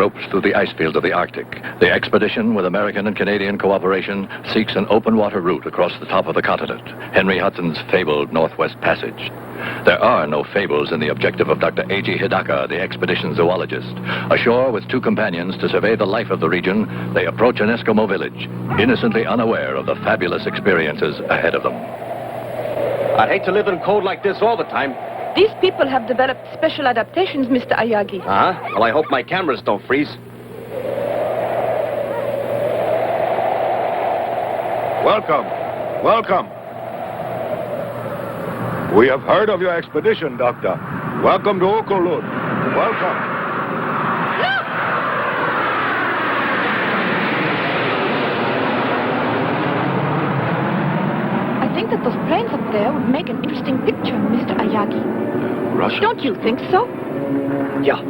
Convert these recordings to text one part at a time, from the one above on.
gropes through the ice fields of the Arctic. The expedition, with American and Canadian cooperation, seeks an open water route across the top of the continent, Henry Hudson's fabled Northwest Passage. There are no fables in the objective of Dr. A.G. Hidaka, the expedition zoologist. Ashore with 2 companions to survey the life of the region, they approach an Eskimo village, innocently unaware of the fabulous experiences ahead of them. I'd hate to live in cold like this all the time. These people have developed special adaptations, Mr. Ayagi. Uh-huh. Well, I hope my cameras don't freeze. Welcome. Welcome. We have heard of your expedition, Doctor. Welcome to Okolud. Welcome. Look! I think that those planes up there would make an interesting picture, Mr. Ayagi. Russian? Don't you think so? Yeah.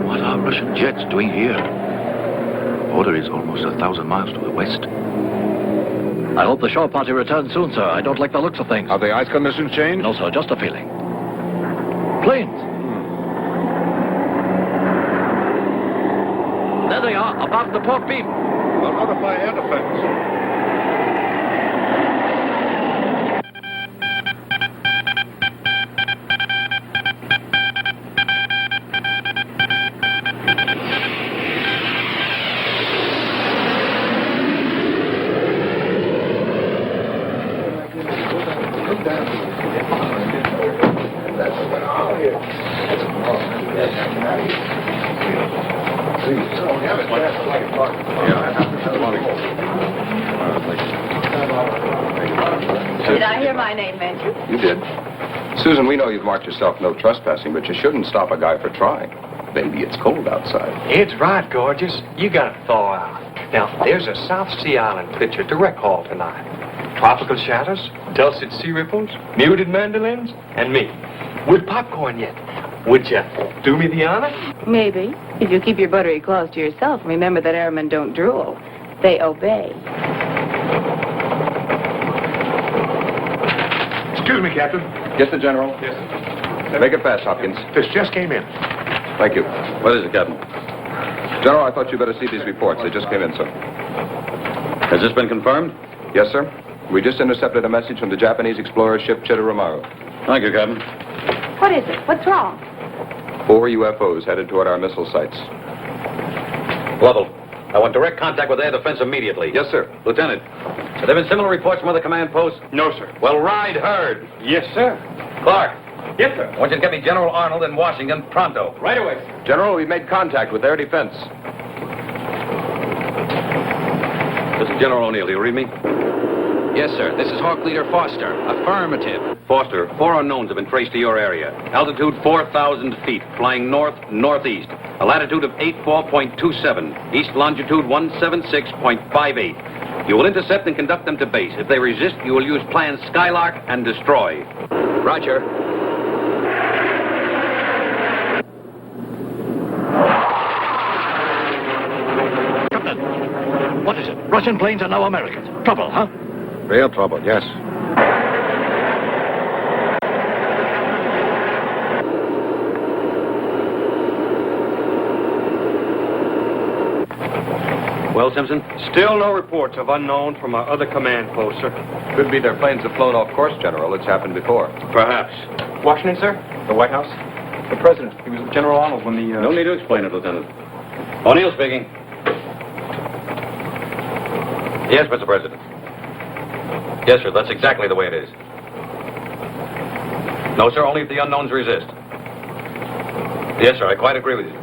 What are Russian jets doing here? The border is almost 1,000 miles to the west. I hope the shore party returns soon, sir. I don't like the looks of things. Have the ice conditions changed? No, sir, just a feeling. Planes! There they are, above the port beam. We'll notify air defense. Did I hear my name mentioned? You did. Susan, we know you've marked yourself no trespassing, but you shouldn't stop a guy for trying. Maybe it's cold outside. It's right, gorgeous. You gotta thaw out. Now, there's a South Sea Island picture to rec hall tonight. Tropical shadows, dulcet sea ripples, muted mandolins, and me. With popcorn yet. Would you do me the honor? Maybe. If you keep your buttery claws to yourself, remember that airmen don't drool. They obey. Excuse me, Captain. Yes, the General? Yes, sir. Make it fast, Hopkins. This just came in. Thank you. What is it, Captain? General, I thought you'd better see these reports. They just came in, sir. Has this been confirmed? Yes, sir. We just intercepted a message from the Japanese explorer ship Chitoromaru. Thank you, Captain. What is it? What's wrong? 4 UFOs headed toward our missile sites. Lovell, I want direct contact with air defense immediately. Yes, sir. Lieutenant, have there been similar reports from other command posts? No, sir. Well, ride herd. Yes, sir. Clark, Yes, sir. I want you to get me General Arnold in Washington pronto. Right away, sir. General, we've made contact with air defense. This is General O'Neill. Do you read me? Yes, sir. This is Hawk Leader Foster. Affirmative. Foster, 4 unknowns have been traced to your area. Altitude 4,000 feet, flying north-northeast. A latitude of 84.27. East longitude 176.58. You will intercept and conduct them to base. If they resist, you will use Plan Skylark and destroy. Roger. Captain, what is it? Russian planes are now Americans. Trouble, huh? Real trouble, yes. Well, Simpson? Still no reports of unknowns from our other command posts, sir. Could be their planes have flown off course, General. It's happened before. Perhaps. Washington, sir? The White House? The President. He was with General Arnold when the... No need to explain it, Lieutenant. O'Neill speaking. Yes, Mr. President. Yes, sir, that's exactly the way it is. No, sir, only if the unknowns resist. Yes, sir, I quite agree with you.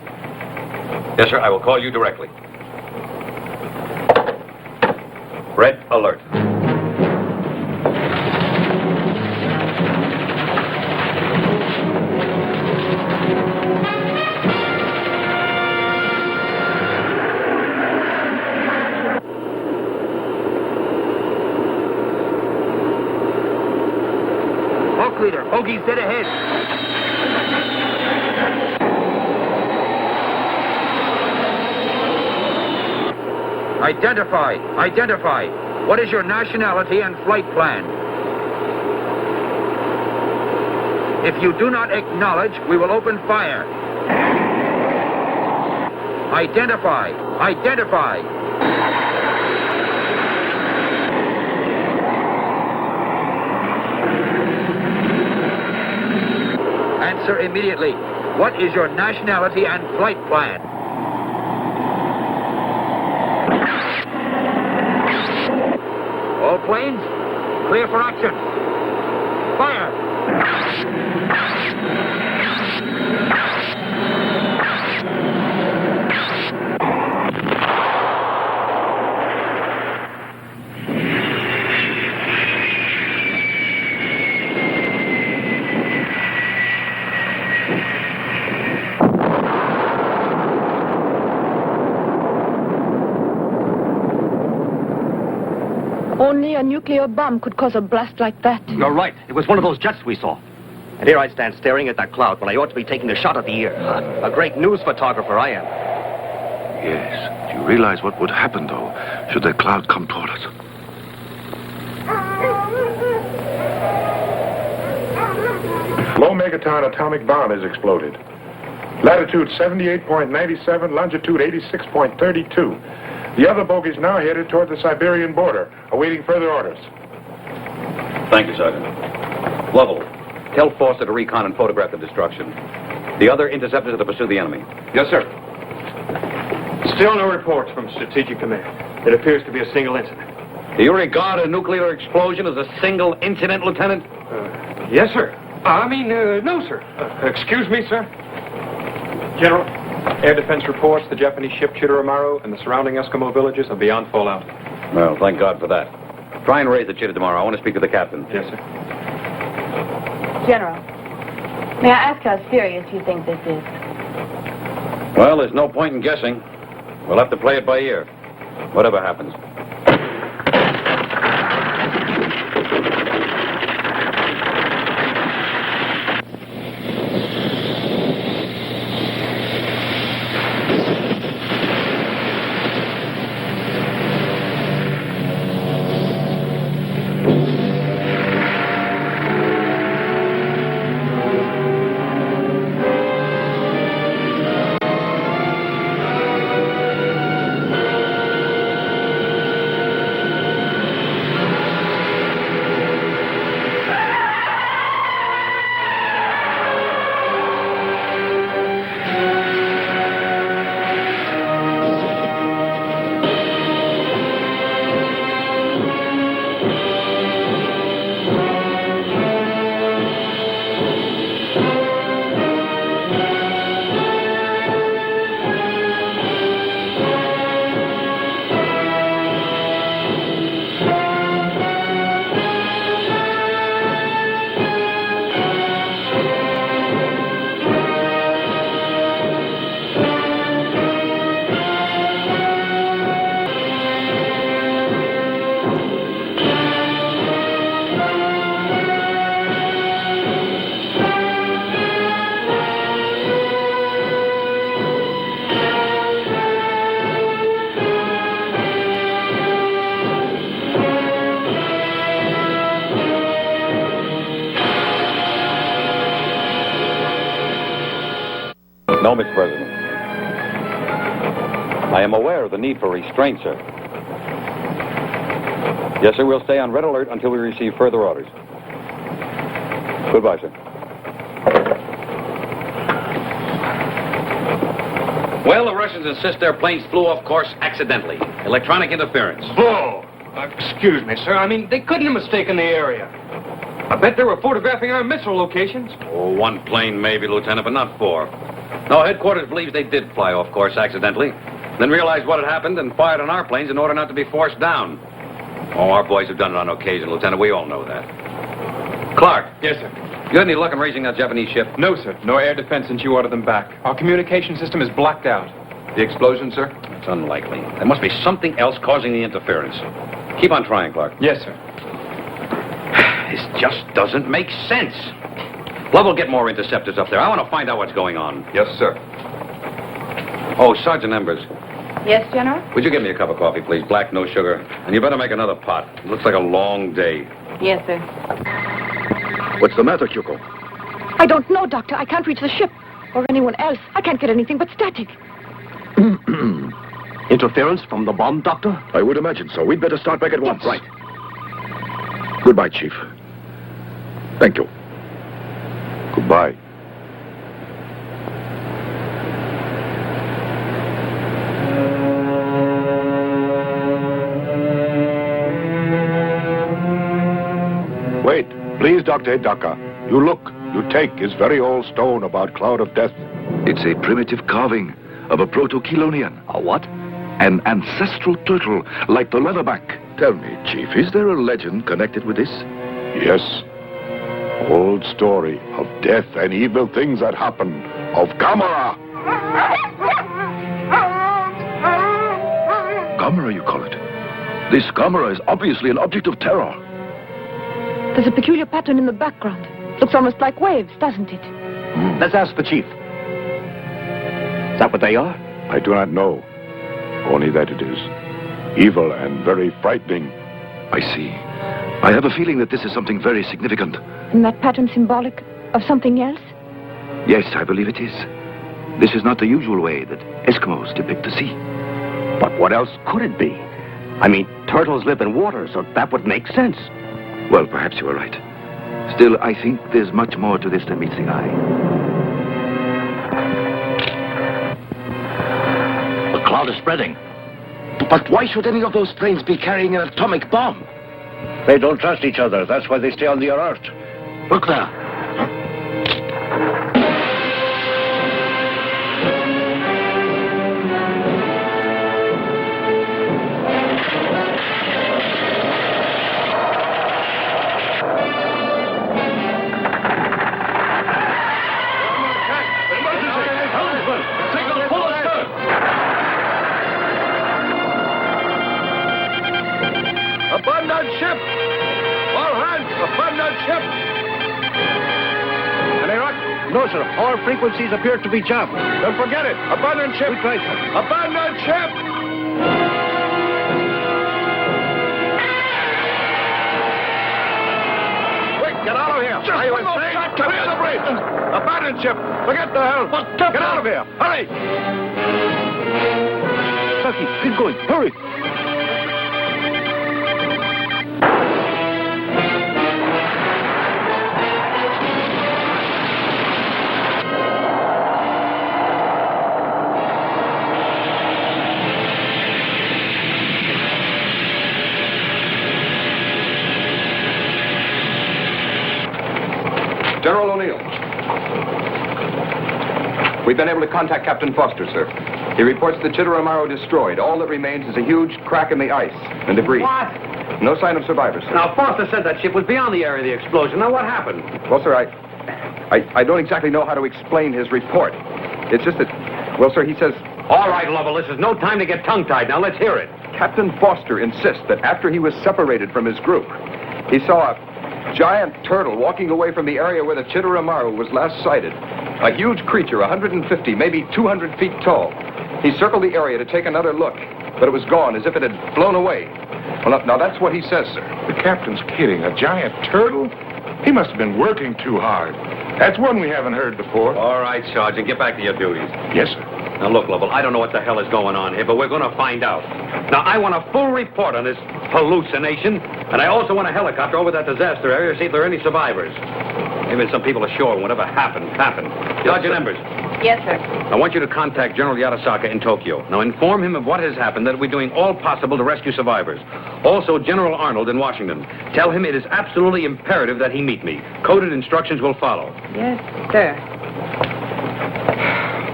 Yes, sir, I will call you directly. Red alert. Hawk Leader, Hoagie's dead ahead. Identify. What is your nationality and flight plan? If you do not acknowledge, we will open fire. Identify! Identify! Answer immediately. What is your nationality and flight plan? All planes, clear for action. Fire! Only a nuclear bomb could cause a blast like that. You're right. It was one of those jets we saw. And here I stand staring at that cloud when I ought to be taking a shot at the ear. A great news photographer I am. Yes. Do you realize what would happen, though, should that cloud come toward us? Low megaton atomic bomb has exploded. Latitude 78.97, longitude 86.32. The other bogey's now headed toward the Siberian border, awaiting further orders. Thank you, Sergeant. Lovell, tell Foster to recon and photograph the destruction. The other interceptors are to pursue the enemy. Yes, sir. Still no reports from Strategic Command. It appears to be a single incident. Do you regard a nuclear explosion as a single incident, Lieutenant? Yes, sir. No, sir. Excuse me, sir. General, air defense reports the Japanese ship Chitoromaru and the surrounding Eskimo villages are beyond fallout. Well, thank God for that. Try and raise the Chitta tomorrow. I want to speak to the captain. Yes, sir. General, may I ask how serious you think this is? Well, there's no point in guessing. We'll have to play it by ear. Whatever happens. No, Mr. President. I am aware of the need for restraint, sir. Yes, sir, we'll stay on red alert until we receive further orders. Goodbye, sir. Well, the Russians insist their planes flew off course accidentally. Electronic interference. Bull! Excuse me, sir. They couldn't have mistaken the area. I bet they were photographing our missile locations. Oh, one plane maybe, Lieutenant, but not four. No, headquarters believes they did fly off course accidentally, then realized what had happened and fired on our planes in order not to be forced down. Oh, our boys have done it on occasion, Lieutenant. We all know that. Clark. Yes, sir. You had any luck in raising that Japanese ship? No, sir. No air defense since you ordered them back. Our communication system is blacked out. The explosion, sir? It's unlikely. There must be something else causing the interference. Keep on trying, Clark. Yes, sir. This just doesn't make sense. Lovell, get more interceptors up there. I want to find out what's going on. Yes, sir. Oh, Sergeant Embers, Yes, General? would you give me a cup of coffee, please? Black, no sugar. And you better make another pot. It looks like a long day. Yes, sir. What's the matter, Kyuko? I don't know, Doctor. I can't reach the ship. Or anyone else. I can't get anything but static. Interference from the bomb, Doctor? I would imagine so. We'd better start back at once. Right. Goodbye, Chief. Thank you. Goodbye. Wait, please, Dr. Hidaka. You look. You take his very old stone about Cloud of Death. It's a primitive carving of a proto-Chelonian. A what? An ancestral turtle, like the leatherback. Tell me, Chief, is there a legend connected with this? Yes. Old story of death and evil things that happen. Of Gammera. Gammera, you call it? This Gammera is obviously an object of terror. There's a peculiar pattern in the background. Looks almost like waves, doesn't it? Let's ask the Chief. Is that what they are? I do not know. Only that it is evil and very frightening. I see. I have a feeling that this is something very significant. Isn't that pattern symbolic of something else? Yes, I believe it is. This is not the usual way that Eskimos depict the sea. But what else could it be? I mean, turtles live in water, so that would make sense. Well, perhaps you are right. Still, I think there's much more to this than meets the eye. The cloud is spreading. But why should any of those planes be carrying an atomic bomb? They don't trust each other. That's why they stay on the alert. Look there. Abandon ship! All hands, abandon ship! Any luck? No, sir. All frequencies appear to be jammed. Then forget it. Abandon ship! We tried, sir. Abandon ship! Quick, get out of here! Are you insane? Clear the bridge! Abandon ship! Forget the hell! Get out of here! Hurry! Tucky, keep going. Hurry! General O'Neill. We've been able to contact Captain Foster, sir. He reports the Chitteramaru destroyed. All that remains is a huge crack in the ice and debris. What? No sign of survivors, sir. Now, Foster said that ship was beyond the area of the explosion. Now, what happened? Well, sir, I don't exactly know how to explain his report. It's just that, well, sir, he says... All right, Lovell, this is no time to get tongue-tied. Now, let's hear it. Captain Foster insists that after he was separated from his group, he saw a giant turtle walking away from the area where the Chitteramaru was last sighted. A huge creature, 150, maybe 200 feet tall. He circled the area to take another look, but it was gone, as if it had flown away. Well, now that's what he says, sir. The captain's kidding. A giant turtle? He must have been working too hard. That's one we haven't heard before. All right, Sergeant, get back to your duties. Yes, sir. Now, look, Lovell, I don't know what the hell is going on here, but we're going to find out. Now, I want a full report on this hallucination, and I also want a helicopter over that disaster area to see if there are any survivors. Maybe some people ashore, and whatever happened. Sergeant Embers. Yes, sir. I want you to contact General Yatasaka in Tokyo. Now, inform him of what has happened, that we're doing all possible to rescue survivors. Also, General Arnold in Washington. Tell him it is absolutely imperative that he meet me. Coded instructions will follow. Yes, sir.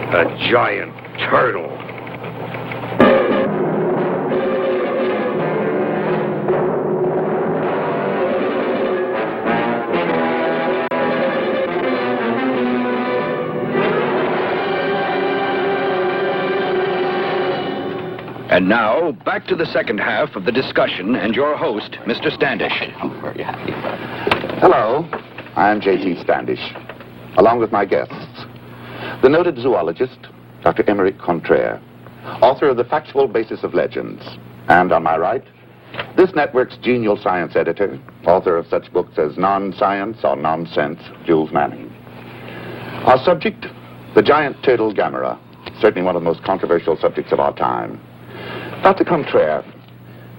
A giant turtle. And now, back to the second half of the discussion and your host, Mr. Standish. I'm very happy. Hello, I'm J.T. Standish, along with my guests. The noted zoologist, Dr. Emeric Contraire, author of The Factual Basis of Legends. And on my right, this network's genial science editor, author of such books as Non-Science or Nonsense, Jules Manning. Our subject, the giant turtle Gammera, certainly one of the most controversial subjects of our time. Dr. Contraire,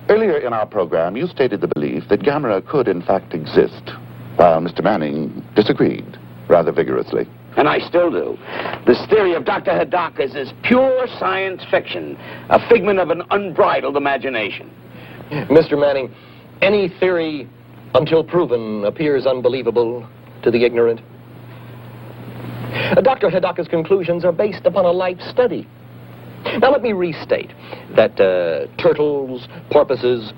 earlier in our program, you stated the belief that Gammera could, in fact, exist, while Mr. Manning disagreed rather vigorously. And I still do. This theory of Dr. Hidaka's is pure science fiction, a figment of an unbridled imagination. Mr. Manning, any theory, until proven, appears unbelievable to the ignorant. Dr. Hidaka's conclusions are based upon a life study. Now let me restate that turtles, porpoises,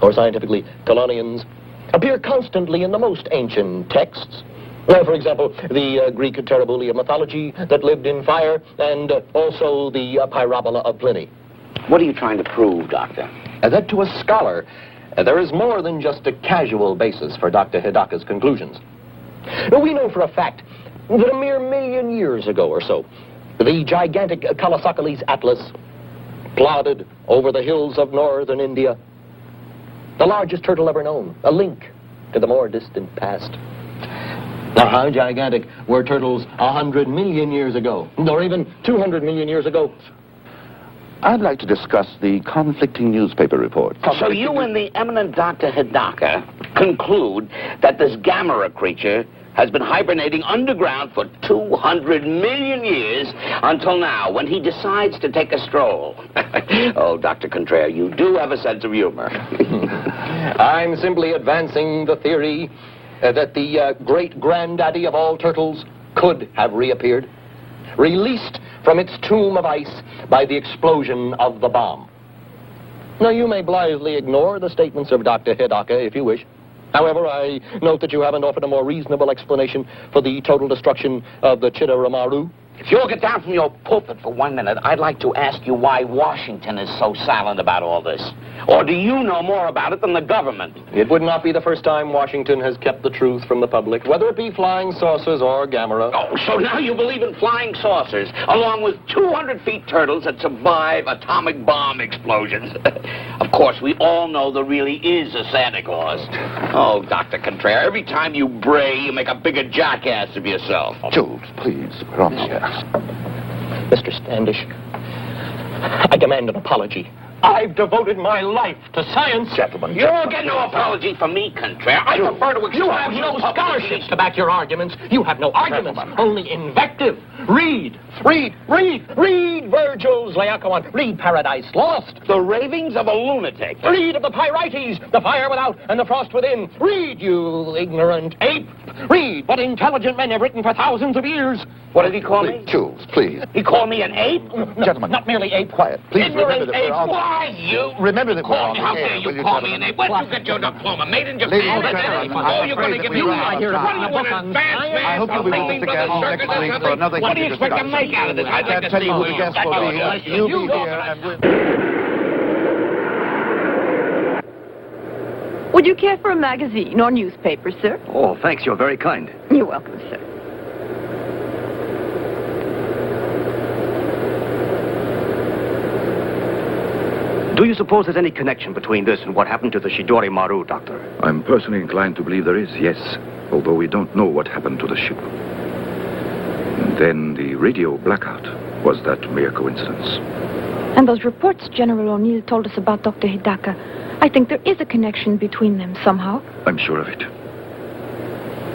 or scientifically, chelonians, appear constantly in the most ancient texts. Now, for example, the Greek Terribulia mythology that lived in fire, and also the Pyrobola of Pliny. What are you trying to prove, Doctor? That to a scholar, there is more than just a casual basis for Dr. Hidaka's conclusions. Now, we know for a fact that a mere 1,000,000 years ago or so, the gigantic Kalasakalis Atlas plodded over the hills of northern India. The largest turtle ever known, a link to the more distant past. Now, how gigantic were turtles 100 million years ago, or even 200 million years ago? I'd like to discuss the conflicting newspaper reports. So you and the eminent Dr. Hidaka conclude that this Gammera creature has been hibernating underground for 200 million years until now, when he decides to take a stroll. Oh, Dr. Contraire, you do have a sense of humor. I'm simply advancing the theory that the great-granddaddy of all turtles could have reappeared, released from its tomb of ice by the explosion of the bomb. Now, you may blithely ignore the statements of Dr. Hidaka if you wish. However, I note that you haven't offered a more reasonable explanation for the total destruction of the Chitteramaru. If you'll get down from your pulpit for 1 minute, I'd like to ask you why Washington is so silent about all this. Or do you know more about it than the government? It would not be the first time Washington has kept the truth from the public, whether it be flying saucers or Gammera. Oh, so now you believe in flying saucers, along with 200 feet turtles that survive atomic bomb explosions. Of course, we all know there really is a Santa Claus. Oh, Dr. Contraire, every time you bray, you make a bigger jackass of yourself. Jules, please, we're on the air. Mr. Standish, I demand an apology. I've devoted my life to science. Gentlemen, You'll get no apology from me, Contraire. I prefer to expose you have no scholarships to back your arguments. You have no arguments, only invective. Read Virgil's Laocoon. Read Paradise Lost. The ravings of a lunatic. Read of the Pyrites, the fire without and the frost within. Read, you ignorant ape. Read what intelligent men have written for thousands of years. What did he call me? Jules, please. He called me an ape? No, Gentlemen. not merely ape. Quiet. Please Ignorant remember that ape. we're on... Why, you? Remember that we're Call on me. the How air, dare will you you, call me gentlemen? an ape? Where'd you get your diploma? Made in Japan? Ladies and Oh, gentlemen, oh, you're going to give me I I hope you'll be with us again next week for another What do you expect to make out of this? I can't tell you who the guest will be. You'll be here and we'll... Would you care for a magazine or newspaper, sir? Oh, thanks. You're very kind. You're welcome, sir. Do you suppose there's any connection between this and what happened to the Shidori Maru, Doctor? I'm personally inclined to believe there is, yes, although we don't know what happened to the ship. And then the radio blackout. Was that mere coincidence? And those reports General O'Neill told us about Dr. Hidaka, I think there is a connection between them somehow. I'm sure of it.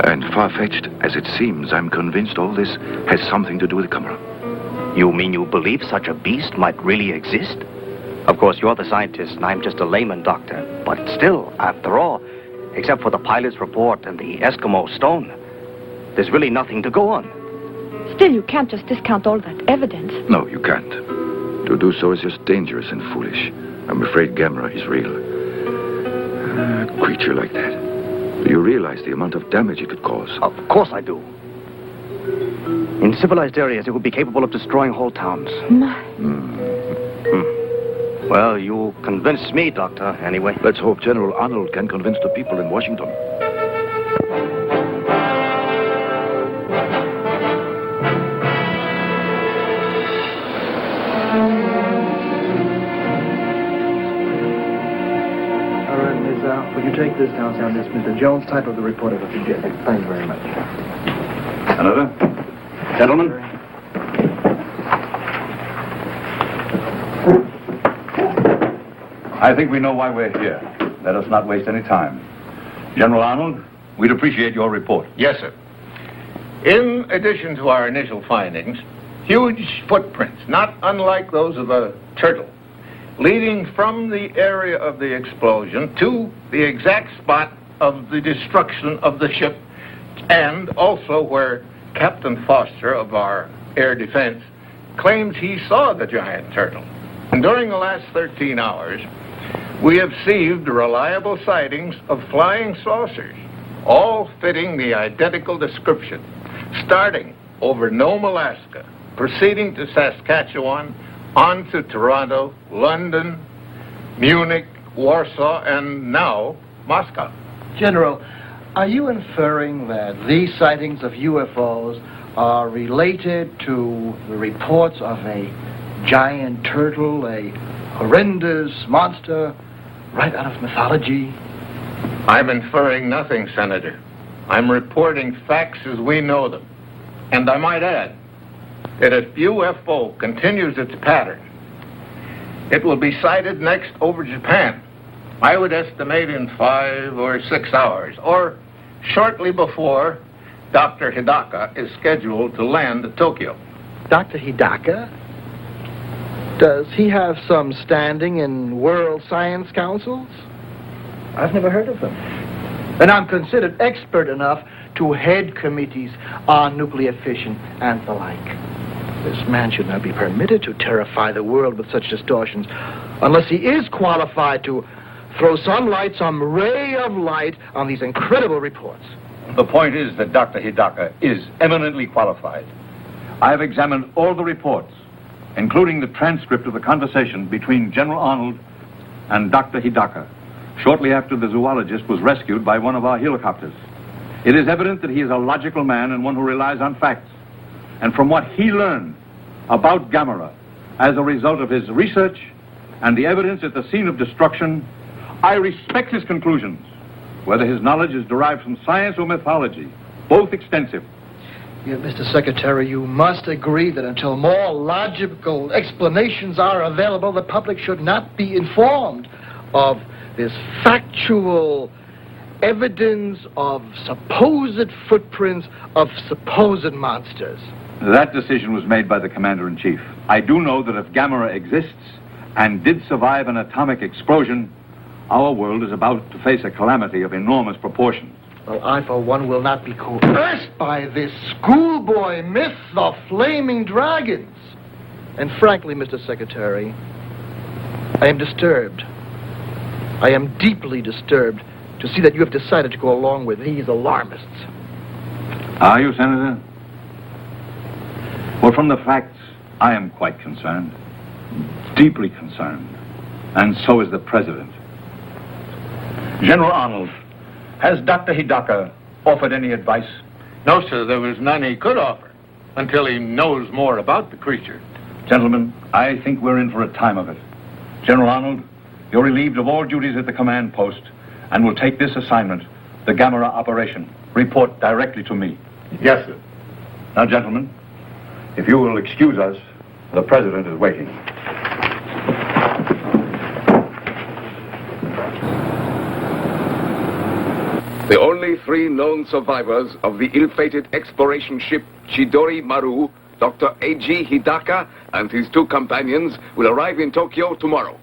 And far-fetched as it seems, I'm convinced all this has something to do with Gammera. You mean you believe such a beast might really exist? Of course, you're the scientist, and I'm just a layman, Doctor. But still, after all, except for the pilot's report and the Eskimo stone, there's really nothing to go on. Still, you can't just discount all that evidence. No, you can't. To do so is just dangerous and foolish. I'm afraid Gammera is real. A creature like that. Do you realize the amount of damage it could cause? Of course I do. In civilized areas, it would be capable of destroying whole towns. Well, you convinced me, Doctor, anyway. Let's hope General Arnold can convince the people in Washington. All right, Ms. Would you take this down, this Mr. Jones? Type of the report if you could get it. Thank you very much. Another? Gentlemen? I think we know why we're here. Let us not waste any time. General Arnold, we'd appreciate your report. Yes, sir. In addition to our initial findings, huge footprints, not unlike those of a turtle, leading from the area of the explosion to the exact spot of the destruction of the ship, and also where Captain Foster of our air defense claims he saw the giant turtle. And during the last 13 hours, we have received reliable sightings of flying saucers, all fitting the identical description, starting over Nome, Alaska, proceeding to Saskatchewan, on to Toronto, London, Munich, Warsaw, and now Moscow. General, are you inferring that these sightings of UFOs are related to the reports of a giant turtle, a horrendous monster right out of mythology? I'm inferring nothing, Senator. I'm reporting facts as we know them. And I might add that if UFO continues its pattern, it will be sighted next over Japan. I would estimate in 5 or 6 hours, or shortly before Dr. Hidaka is scheduled to land at Tokyo. Dr. Hidaka? Does he have some standing in world science councils? I've never heard of him. And I'm considered expert enough to head committees on nuclear fission and the like. This man should not be permitted to terrify the world with such distortions unless he is qualified to throw some light, some ray of light on these incredible reports. The point is that Dr. Hidaka is eminently qualified. I have examined all the reports, including the transcript of the conversation between General Arnold and Dr. Hidaka, shortly after the zoologist was rescued by one of our helicopters. It is evident that he is a logical man and one who relies on facts. And from what he learned about Gammera as a result of his research and the evidence at the scene of destruction, I respect his conclusions, whether his knowledge is derived from science or mythology, both extensive. Yet, Mr. Secretary, you must agree that until more logical explanations are available, the public should not be informed of this factual evidence of supposed footprints of supposed monsters. That decision was made by the Commander-in-Chief. I do know that if Gammera exists and did survive an atomic explosion, our world is about to face a calamity of enormous proportions. Well, I, for one, will not be coerced by this schoolboy myth of flaming dragons. And frankly, Mr. Secretary, I am disturbed. I am deeply disturbed to see that you have decided to go along with these alarmists. Are you, Senator? Well, from the facts, I am quite concerned. Deeply concerned. And so is the President. General Arnold, has Dr. Hidaka offered any advice? No, sir, there was none he could offer until he knows more about the creature. Gentlemen, I think we're in for a time of it. General Arnold, you're relieved of all duties at the command post and will take this assignment, the Gammera operation. Report directly to me. Yes, sir. Now, gentlemen, if you will excuse us, the President is waiting. The only 3 known survivors of the ill-fated exploration ship Chidori Maru, Dr. A.G. Hidaka and his 2 companions, will arrive in Tokyo tomorrow.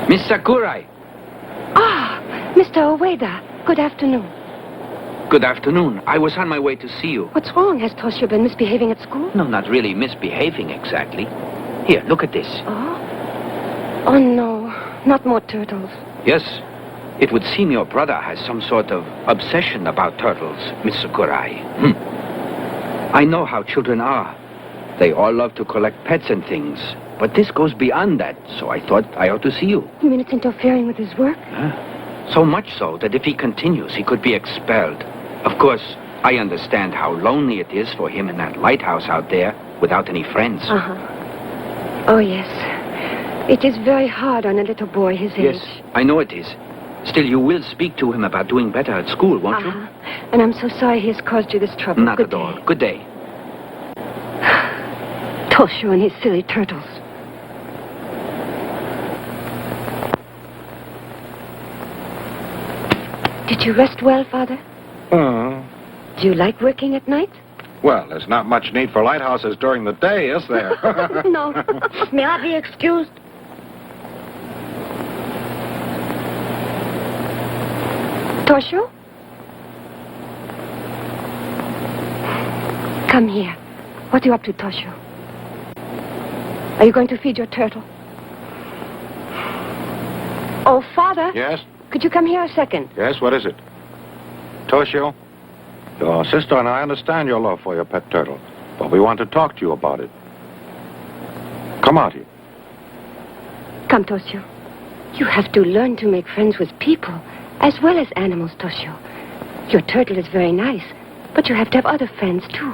Miss Sakurai. Ah, Mr. Ueda. Good afternoon. Good afternoon. I was on my way to see you. What's wrong? Has Toshio been misbehaving at school? No, not really misbehaving exactly. Here, look at this. Oh? Oh, no. Not more turtles. Yes. It would seem your brother has some sort of obsession about turtles, Miss Sakurai. I know how children are. They all love to collect pets and things. But this goes beyond that, so I thought I ought to see you. You mean it's interfering with his work? So much so that if he continues, he could be expelled. Of course, I understand how lonely it is for him in that lighthouse out there without any friends. Oh, yes. It is very hard on a little boy his age. Yes, I know it is. Still, you will speak to him about doing better at school, won't you? And I'm so sorry he has caused you this trouble. Not at all. Good day. Toshio and his silly turtles. Did you rest well, Father? Do you like working at night? Well, there's not much need for lighthouses during the day, is there? No. May I be excused? Toshio? Come here. What are you up to, Toshio? Are you going to feed your turtle? Oh, Father. Yes? Could you come here a second? Yes, what is it? Toshio, your sister and I understand your love for your pet turtle, but we want to talk to you about it. Come out here. Come, Toshio. You have to learn to make friends with people, as well as animals, Toshio. Your turtle is very nice, but you have to have other friends, too.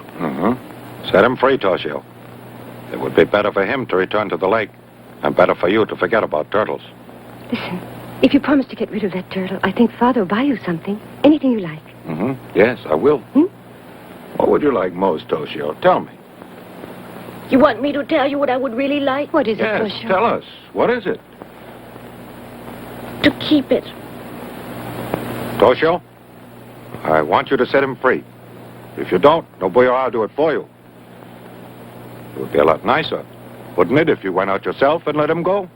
Set him free, Toshio. It would be better for him to return to the lake, and better for you to forget about turtles. Listen, if you promise to get rid of that turtle, I think Father will buy you something. Anything you like. Yes, I will. What would you like most, Toshio? Tell me. You want me to tell you what I would really like? What is it, Yes, Toshio? tell us. What is it? To keep it. Toshio, I want you to set him free. If you don't, nobody will do it for you. It would be a lot nicer, wouldn't it, if you went out yourself and let him go?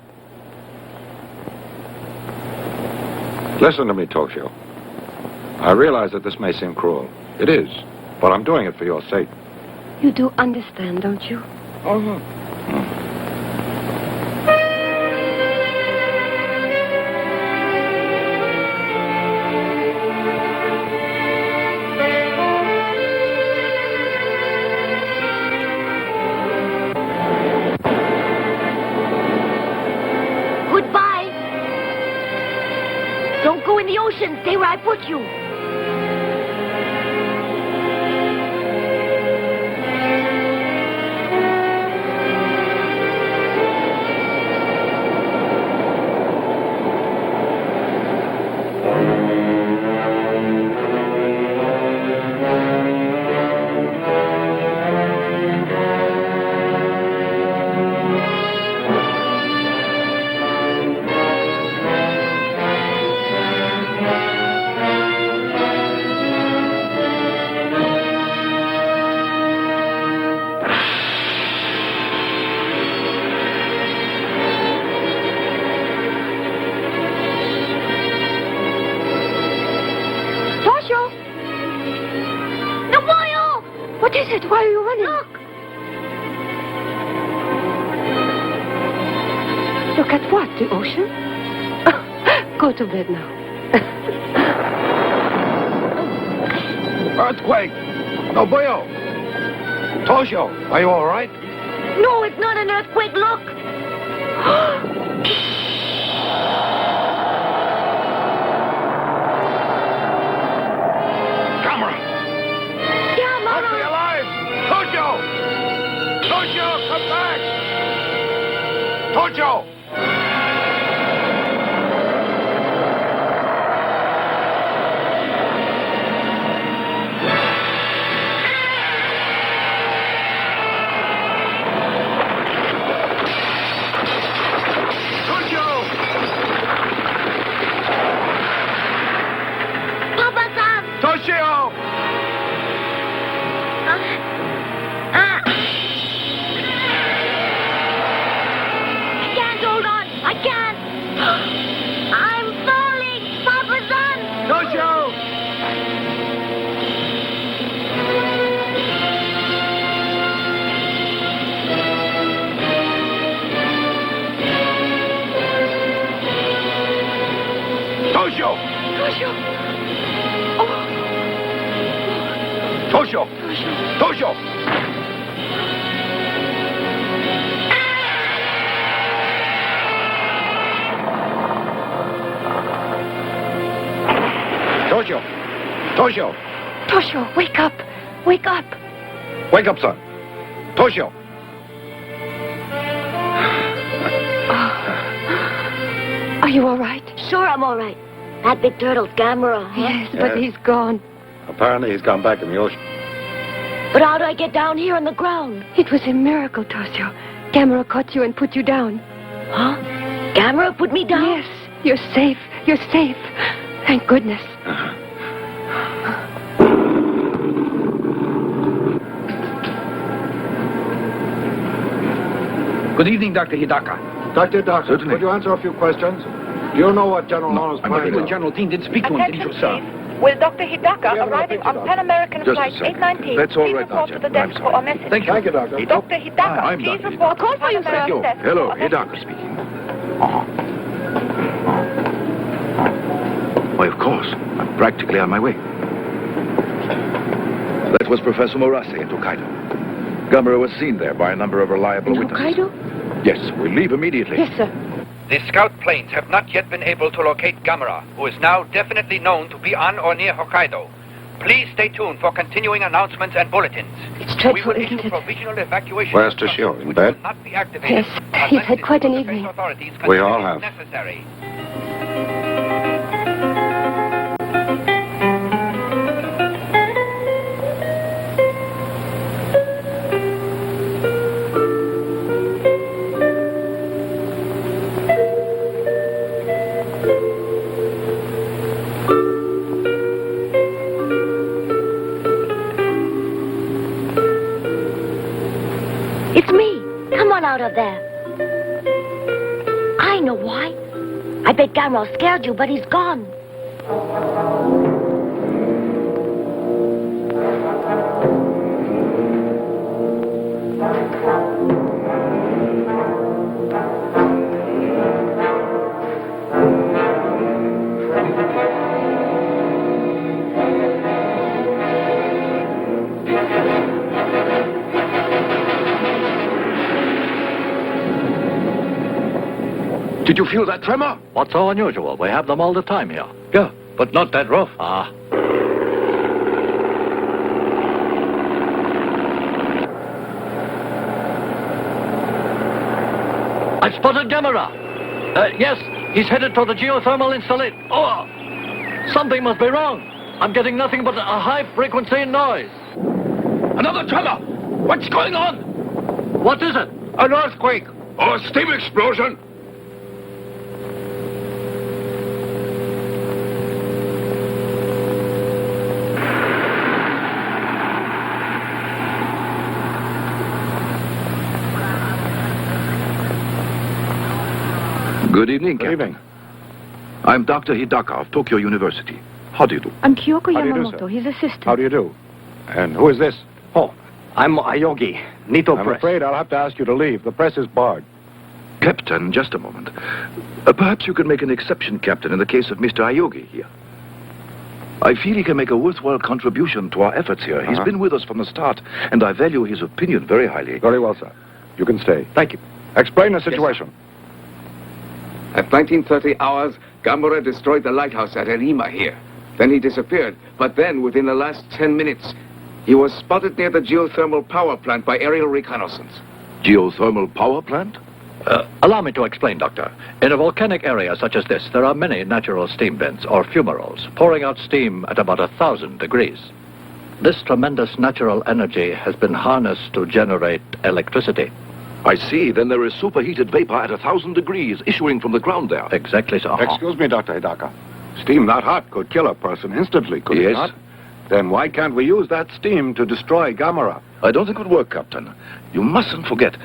Listen to me, Toshio. I realize that this may seem cruel. It is, but I'm doing it for your sake. You do understand, don't you? Goodbye. Don't go in the ocean. Stay where I put you. Toshio! No, Mario! What is it? Why are you running? Look at what? The ocean? Go to bed now. Earthquake! No, boyo! Toshio, are you all right? No, it's not an earthquake. Look. Gammera! Yeah, Mama. Must be alive! Toshio! Toshio, come back! Toshio! Papa-san. Toshio! I can't hold Toshio! Toshio! Toshio! Toshio! Toshio, wake up. Wake up. Wake up, son. Toshio! Are you all right? Sure, I'm all right. That big turtle's Gammera, huh? Yes, but he's gone. Apparently he's gone back in the ocean. But how do I get down here on the ground? It was a miracle, Toshio. Gammera caught you and put you down. Huh? Gammera put me down? Yes, you're safe. You're safe. Thank goodness. Good evening, Dr. Hidaka. Dr. Doctor, could you answer a few questions? Do you know what General Arnold's I'm afraid the General Team did speak to him. Attention, please. Will Dr. Hidaka arriving on Pan American Just a Flight second. 819 That's all please right now, report to the gentlemen. desk for a message? Thank you. Thank you, Doctor. Dr. Hidaka, I'm please Dr. report Hidaka. to Pan American desk Hello, for a message. Hidaka speaking. Why, of course. I'm practically on my way. That was Professor Morase in Tokaido. Gammera was seen there by a number of reliable witnesses. Hokkaido? Yes, we'll leave immediately. Yes, sir. The scout planes have not yet been able to locate Gammera, who is now definitely known to be on or near Hokkaido. Please stay tuned for continuing announcements and bulletins. It's dreadful, we will isn't issue it? provisional evacuation. Where's Toshio? In bed? Not be activated. Yes, he's had quite an evening. We all have. Necessary. It's me. Come on out of there. I know why. I bet Gammera scared you, but he's gone. Did you feel that tremor? What's so unusual? We have them all the time here. Yeah, but not that rough. Ah. I spotted Gammera. Yes, he's headed toward the geothermal installation. Oh, something must be wrong. I'm getting nothing but a high-frequency noise. Another tremor. What's going on? What is it? An earthquake or a steam explosion. Good evening, Captain. I'm Dr. Hidaka of Tokyo University. How do you do? I'm Kyoko How do you do, Yamamoto, his assistant. How do you do? And who is this? Oh, I'm Ayogi, Nito I'm Press. afraid I'll have to ask you to leave. The press is barred. Captain, just a moment. Perhaps you could make an exception, Captain, in the case of Mr. Ayogi here. I feel he can make a worthwhile contribution to our efforts here. He's been with us from the start, and I value his opinion very highly. Very well, sir. You can stay. Thank you. Explain the situation. At 1930 hours, Gammera destroyed the lighthouse at Erima here. Then he disappeared. But then, within the last 10 minutes, he was spotted near the geothermal power plant by aerial reconnaissance. Geothermal power plant? Allow me to explain, Doctor. In a volcanic area such as this, there are many natural steam vents, or fumaroles, pouring out steam at about 1,000 degrees. This tremendous natural energy has been harnessed to generate electricity. I see. Then there is superheated vapor at 1,000 degrees issuing from the ground there. Exactly so. Excuse me, Dr. Hidaka. Steam that hot could kill a person instantly, could it not? Then why can't we use that steam to destroy Gammera? I don't think it would work, Captain. You mustn't forget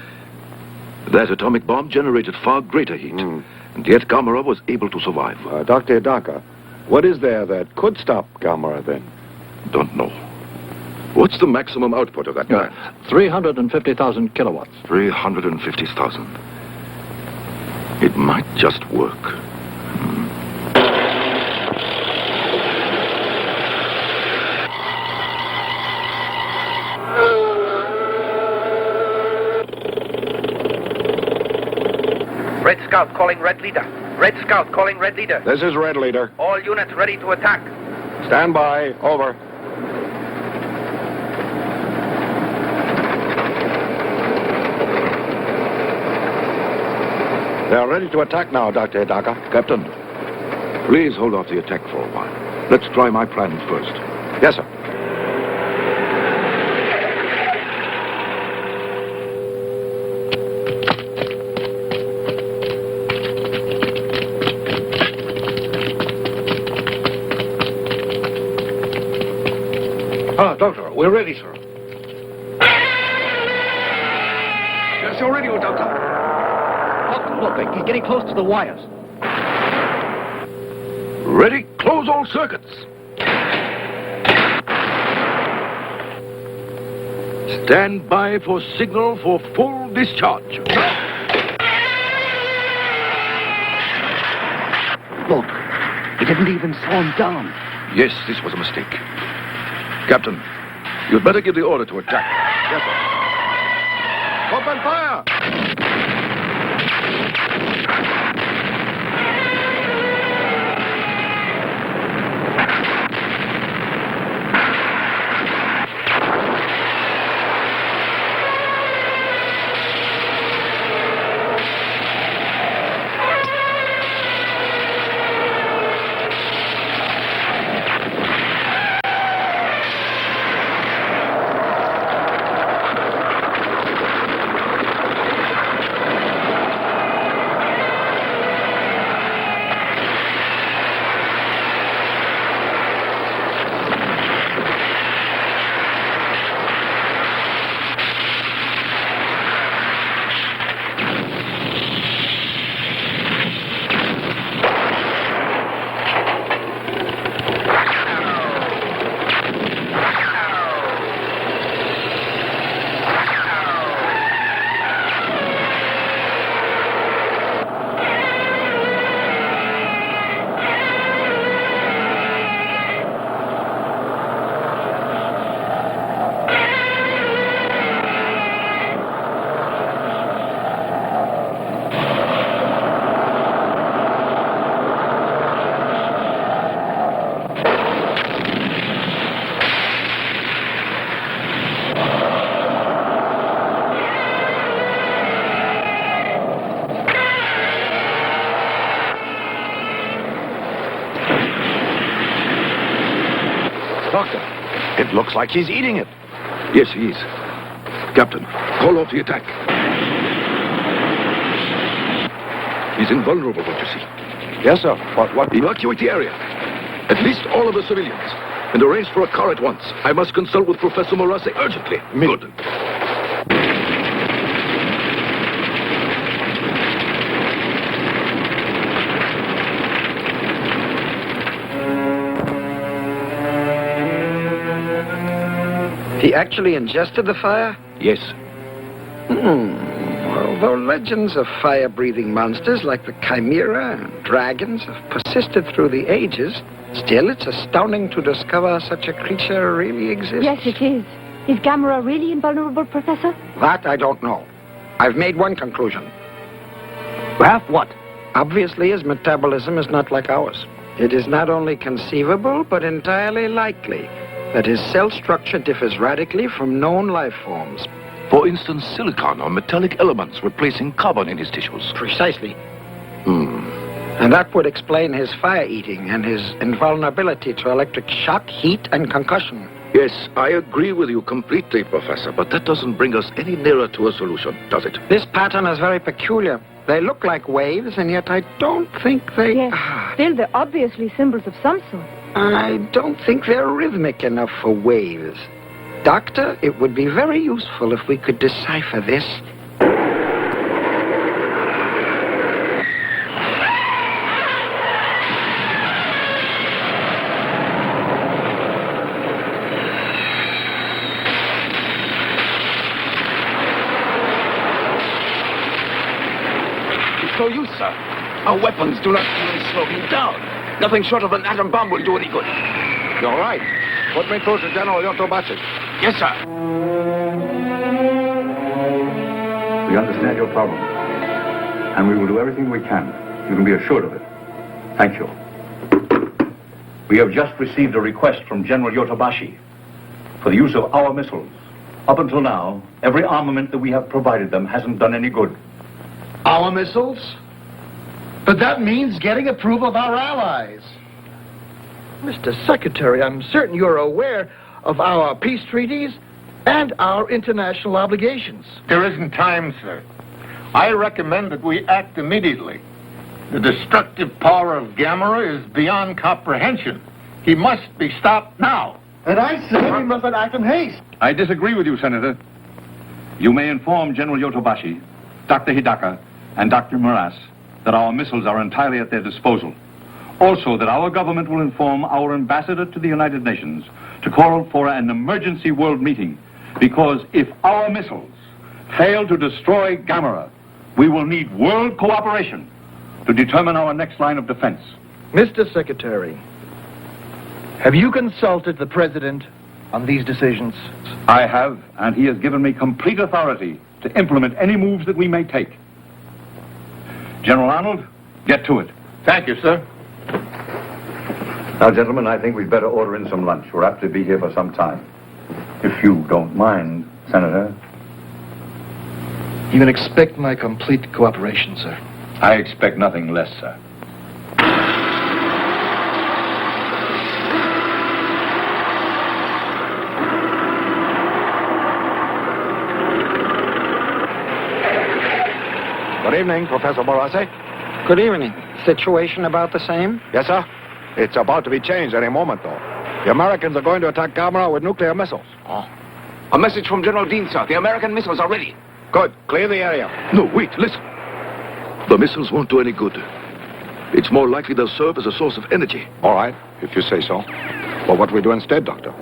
that atomic bomb generated far greater heat. And yet Gammera was able to survive. Dr. Hidaka, what is there that could stop Gammera then? Don't know. What's the maximum output of that plant? 350,000 kilowatts. 350,000. It might just work. Red Scout calling Red Leader. Red Scout calling Red Leader. This is Red Leader. All units ready to attack. Stand by. Over. They are ready to attack now, Dr. Hidaka. Captain, please hold off the attack for a while. Let's try my plan first. Yes, sir. Doctor, we're ready, sir. Yes, your radio, Doctor. Look, he's getting close to the wires. Ready? Close all circuits. Stand by for signal for full discharge. Look, he didn't even slow him down. Yes, this was a mistake. Captain, you'd better give the order to attack. Yes, sir. Open fire! Doctor, it looks like he's eating it. Yes, he is. Captain, call off the attack. He's invulnerable, don't you see? Yes, sir. What? Evacuate the area. At least all of the civilians. And arrange for a car at once. I must consult with Professor Morase urgently. Good. He actually ingested the fire? Yes. Although legends of fire-breathing monsters like the Chimera and dragons have persisted through the ages, still it's astounding to discover such a creature really exists. Yes, it is. Is Gammera really invulnerable, Professor? That I don't know. I've made one conclusion. Well, what? Obviously, his metabolism is not like ours. It is not only conceivable, but entirely likely that his cell structure differs radically from known life forms. For instance, silicon or metallic elements replacing carbon in his tissues. Precisely. And that would explain his fire eating and his invulnerability to electric shock, heat, and concussion. Yes, I agree with you completely, Professor, but that doesn't bring us any nearer to a solution, does it? This pattern is very peculiar. They look like waves, and yet I don't think they... Yes, still they're obviously symbols of some sort. I don't think they're rhythmic enough for waves. Doctor, it would be very useful if we could decipher this. It's no use, sir. Our weapons do not even slow him down. Nothing short of an atom bomb will do any good. You're right. Put me through to General Yotobashi. Yes, sir. We understand your problem. And we will do everything we can. You can be assured of it. Thank you. We have just received a request from General Yotobashi for the use of our missiles. Up until now, every armament that we have provided them hasn't done any good. Our missiles? But that means getting approval of our allies. Mr. Secretary, I'm certain you're aware of our peace treaties and our international obligations. There isn't time, sir. I recommend that we act immediately. The destructive power of Gammera is beyond comprehension. He must be stopped now. And I say we must act in haste. I disagree with you, Senator. You may inform General Yotobashi, Dr. Hidaka, and Dr. Moras that our missiles are entirely at their disposal. Also, that our government will inform our ambassador to the United Nations to call for an emergency world meeting, because if our missiles fail to destroy Gammera, we will need world cooperation to determine our next line of defense. Mr. Secretary, have you consulted the President on these decisions? I have, and he has given me complete authority to implement any moves that we may take. General Arnold, get to it. Thank you, sir. Now, gentlemen, I think we'd better order in some lunch. We're apt to be here for some time. If you don't mind, Senator. You can expect my complete cooperation, sir. I expect nothing less, sir. Good evening, Professor Morase. Good evening. Situation about the same? Yes, sir. It's about to be changed any moment, though. The Americans are going to attack Gammera with nuclear missiles. Oh. A message from General Dean, sir. The American missiles are ready. Good. Clear the area. No, wait, listen. The missiles won't do any good. It's more likely they'll serve as a source of energy. All right, if you say so. Well, what do we do instead, Doctor?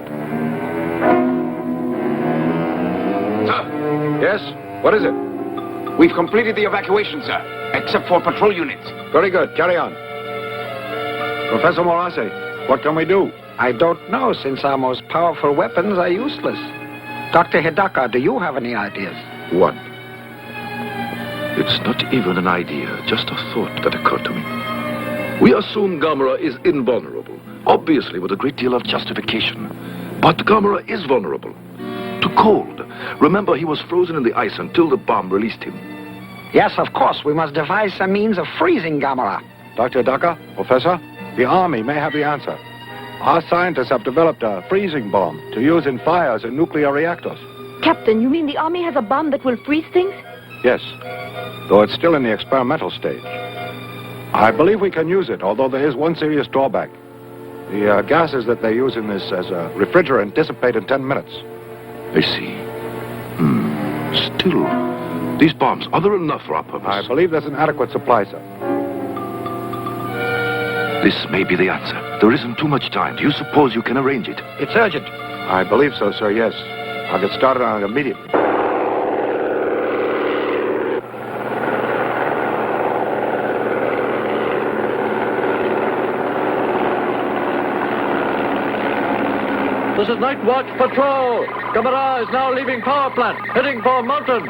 Sir? Yes? What is it? We've completed the evacuation, sir, except for patrol units. Very good. Carry on. Professor Morase, what can we do? I don't know, since our most powerful weapons are useless. Dr. Hidaka, do you have any ideas? One. It's not even an idea, just a thought that occurred to me. We assume Gammera is invulnerable, obviously with a great deal of justification. But Gammera is vulnerable to cold. Remember, he was frozen in the ice until the bomb released him. Yes, of course. We must devise some means of freezing Gammera. Dr. Hidaka, Professor, the Army may have the answer. Our scientists have developed a freezing bomb to use in fires in nuclear reactors. Captain, you mean the Army has a bomb that will freeze things? Yes, though it's still in the experimental stage. I believe we can use it, although there is one serious drawback. The gases that they use in this as a refrigerant dissipate in 10 minutes. I see. Still, these bombs, are there enough for our purpose? I believe there's an adequate supply, sir. This may be the answer. There isn't too much time. Do you suppose you can arrange it? It's urgent. I believe so, sir, yes. I'll get started on it immediately. This is Night Watch Patrol. Gammera is now leaving power plant, heading for mountains.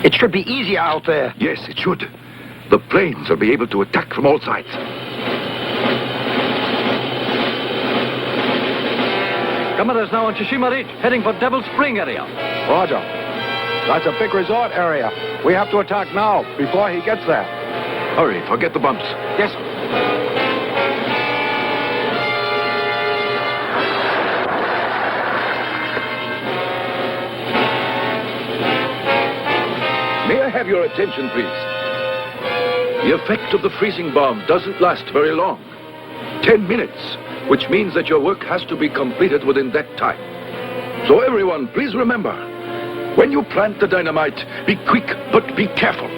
It should be easier out there. Yes, it should. The planes will be able to attack from all sides. Gammera is now on Tsushima Ridge, heading for Devil Spring area. Roger. That's a big resort area. We have to attack now, before he gets there. Hurry, forget the bumps. Yes. May I have your attention, please? The effect of the freezing bomb doesn't last very long. 10 minutes, which means that your work has to be completed within that time. So everyone, please remember, when you plant the dynamite, be quick, but be careful.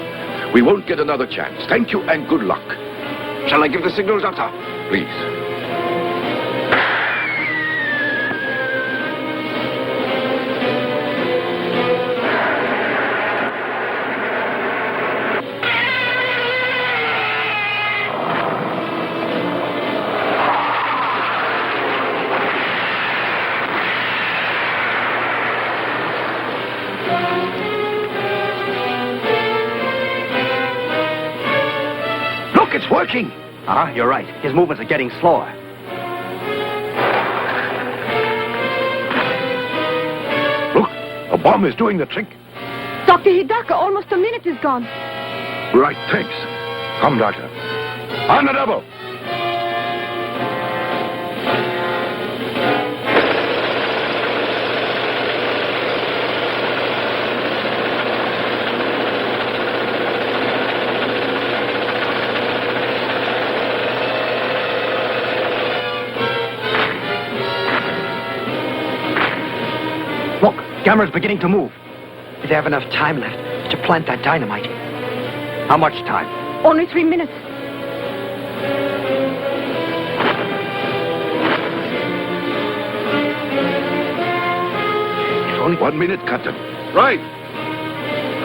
We won't get another chance. Thank you and good luck. Shall I give the signal, Doctor? Please. It's working! You're right. His movements are getting slower. Look, the bomb is doing the trick. Dr. Hidaka, almost a minute is gone. Right, thanks. Come, Doctor. On the double. Look, Gammera's beginning to move. They have enough time left to plant that dynamite. How much time? Only 3 minutes. It's only 1 minute, Captain. Right.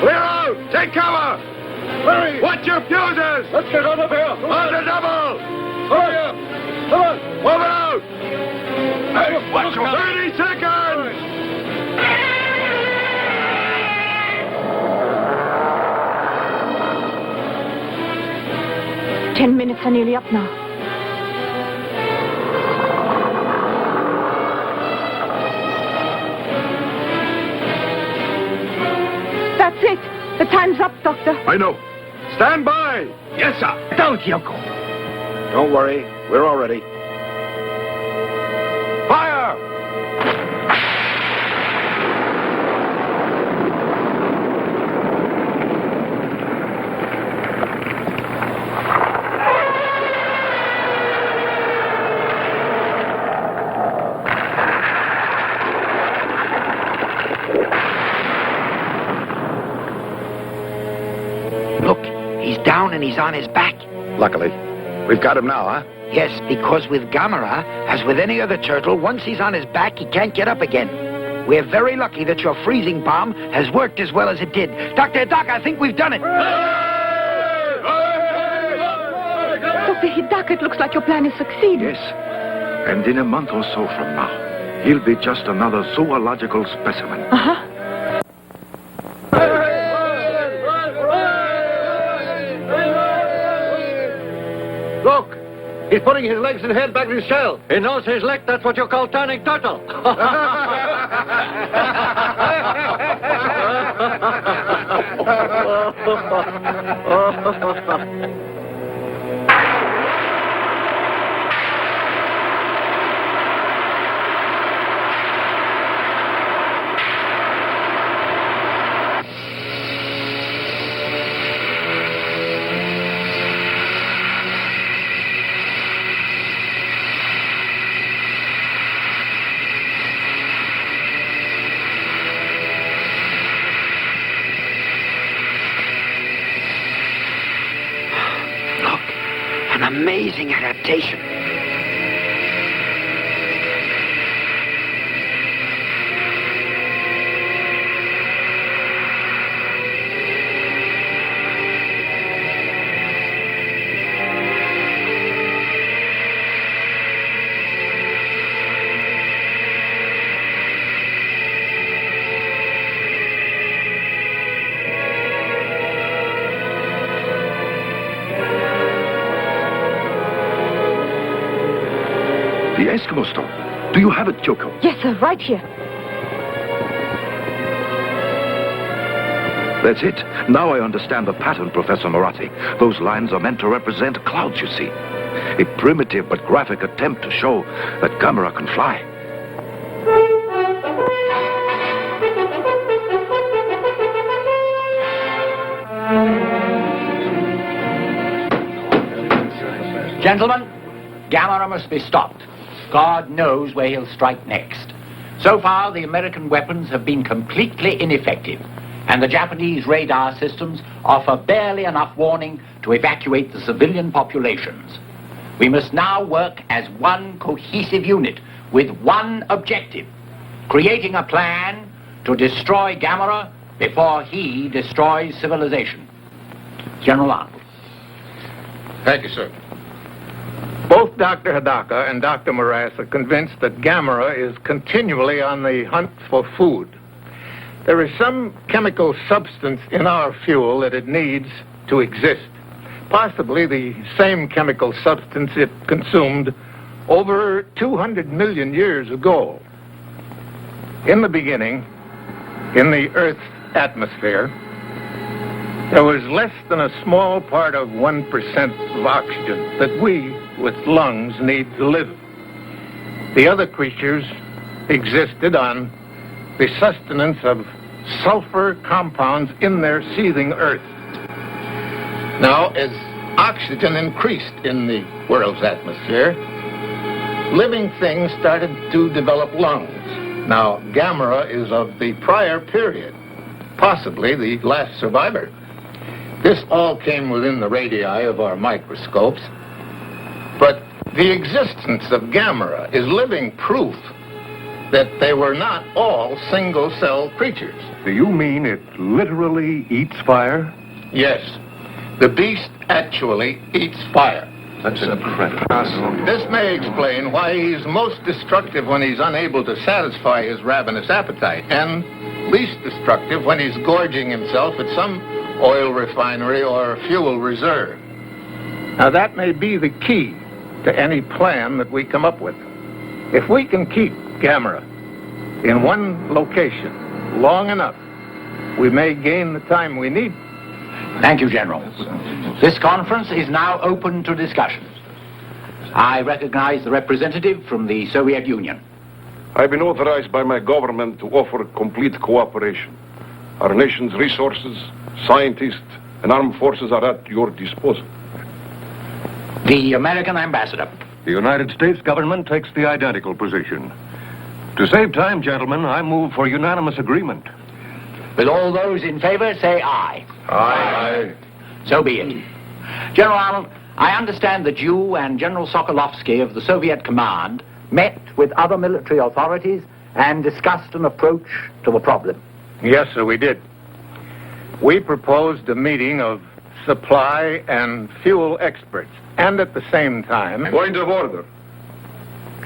Clear out! Take cover! Hurry! Watch your fuses! Let's get out of here! On the double! Hurry up! Come on! Move it out! Hey, watch your 30 seconds! 10 minutes are nearly up now. That's it. The time's up, Doctor. I know. Stand by! Yes, sir. Don't, Yoko. Don't worry. We're all ready. Fire! Look, he's down and he's on his back. Luckily. We've got him now, huh? Yes, because with Gammera, as with any other turtle, once he's on his back, he can't get up again. We're very lucky that your freezing bomb has worked as well as it did. Dr. Hidaka, I think we've done it. Dr. Hidaka, it looks like your plan has succeeded. Yes. And in a month or so from now, he'll be just another zoological specimen. Uh-huh. Look! He's putting his legs and head back in his shell. He knows his leg. That's what you call turning turtle. An amazing adaptation. The Eskimo stone. Do you have it, Yoko? Yes, sir, right here. That's it. Now I understand the pattern, Professor Moratti. Those lines are meant to represent clouds, you see. A primitive but graphic attempt to show that Gammera can fly. Gentlemen, Gammera must be stopped. God knows where he'll strike next. So far, the American weapons have been completely ineffective, and the Japanese radar systems offer barely enough warning to evacuate the civilian populations. We must now work as one cohesive unit with one objective, creating a plan to destroy Gammera before he destroys civilization. General Arnold. Thank you, sir. Both Dr. Hidaka and Dr. Morass are convinced that Gammera is continually on the hunt for food. There is some chemical substance in our fuel that it needs to exist. possibly the same chemical substance it consumed over 200 million years ago. In the beginning, in the Earth's atmosphere, there was less than a small part of 1% of oxygen that we, with lungs, need to live. The other creatures existed on the sustenance of sulfur compounds in their seething earth. Now, as oxygen increased in the world's atmosphere, living things started to develop lungs. Now, Gammera is of the prior period, possibly the last survivor. This all came within the radii of our microscopes, but the existence of Gammera is living proof that they were not all single-cell creatures. Do you mean it literally eats fire? Yes. The beast actually eats fire. That's incredible. This may explain why he's most destructive when he's unable to satisfy his ravenous appetite, and least destructive when he's gorging himself at some oil refinery or fuel reserve. Now, that may be the key to any plan that we come up with. If we can keep Gammera in one location long enough, we may gain the time we need. Thank you, General. This conference is now open to discussion. I recognize the representative from the Soviet Union. I've been authorized by my government to offer complete cooperation. Our nation's resources, scientists, and armed forces are at your disposal. The American ambassador. The United States government takes the identical position. To save time, gentlemen, I move for unanimous agreement. Will all those in favor say aye? Aye. So be it. General Arnold, I understand that you and General Sokolovsky of the Soviet Command met with other military authorities and discussed an approach to the problem. Yes, sir, we did. We proposed a meeting of supply and fuel experts, and at the same time... Point of order.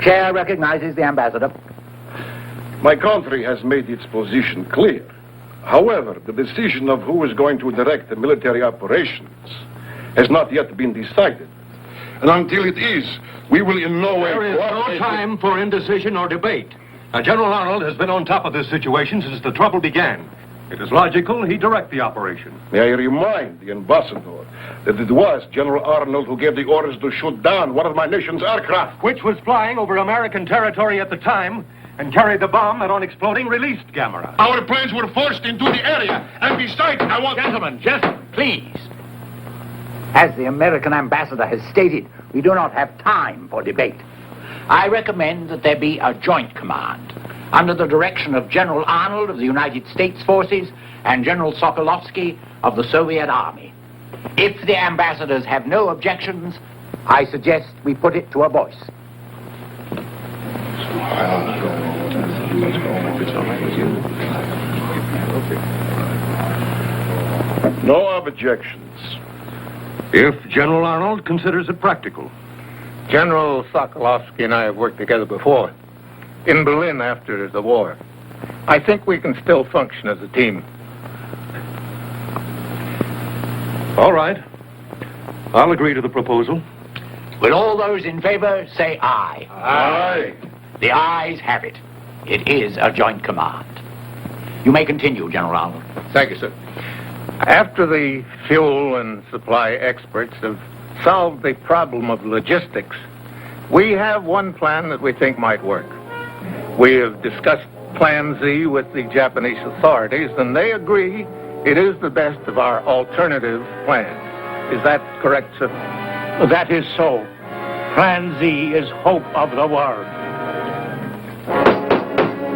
Chair recognizes the ambassador. My country has made its position clear. However, the decision of who is going to direct the military operations has not yet been decided. And until it is, we will in no way... There is no time for indecision or debate. General Arnold has been on top of this situation since the trouble began. It is logical he direct the operation. May I remind the ambassador that it was General Arnold who gave the orders to shoot down one of my nation's aircraft. Which was flying over American territory at the time and carried the bomb that on exploding released Gammera. Our planes were forced into the area, and besides, I want... Gentlemen, please. As the American ambassador has stated, we do not have time for debate. I recommend that there be a joint command under the direction of General Arnold of the United States Forces and General Sokolovsky of the Soviet Army. If the ambassadors have no objections, I suggest we put it to a voice. No objections. If General Arnold considers it practical. General Sokolovsky and I have worked together before, in Berlin after the war. I think we can still function as a team. All right. I'll agree to the proposal. Will all those in favor say aye? Aye. The ayes have it. It is a joint command. You may continue, General Arnold. Thank you, sir. After the fuel and supply experts have solved the problem of logistics, we have one plan that we think might work. We have discussed Plan Z with the Japanese authorities, and they agree it is the best of our alternative plans. Is that correct, sir? That is so. Plan Z is hope of the world.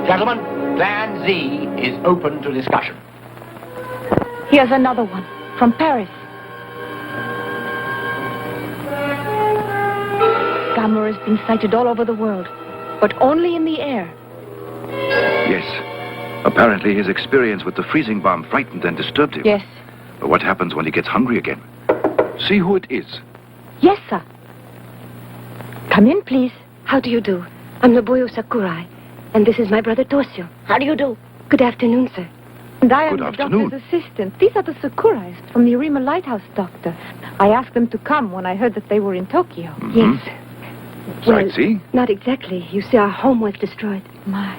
Gentlemen, Plan Z is open to discussion. Here's another one from Paris. Gammera has been sighted all over the world, but only in the air. Yes. Apparently his experience with the freezing bomb frightened and disturbed him. Yes. But what happens when he gets hungry again? See who it is. Yes, sir. Come in, please. How do you do? I'm Nobuyo Sakurai, and this is my brother Toshio. How do you do? Good afternoon, sir. And I am Good the afternoon. doctor's assistant. These are the Sakurais from the Arima Lighthouse, Doctor. I asked them to come when I heard that they were in Tokyo. Mm-hmm. Yes. Well, Sightsee? not exactly. You see, our home was destroyed. My.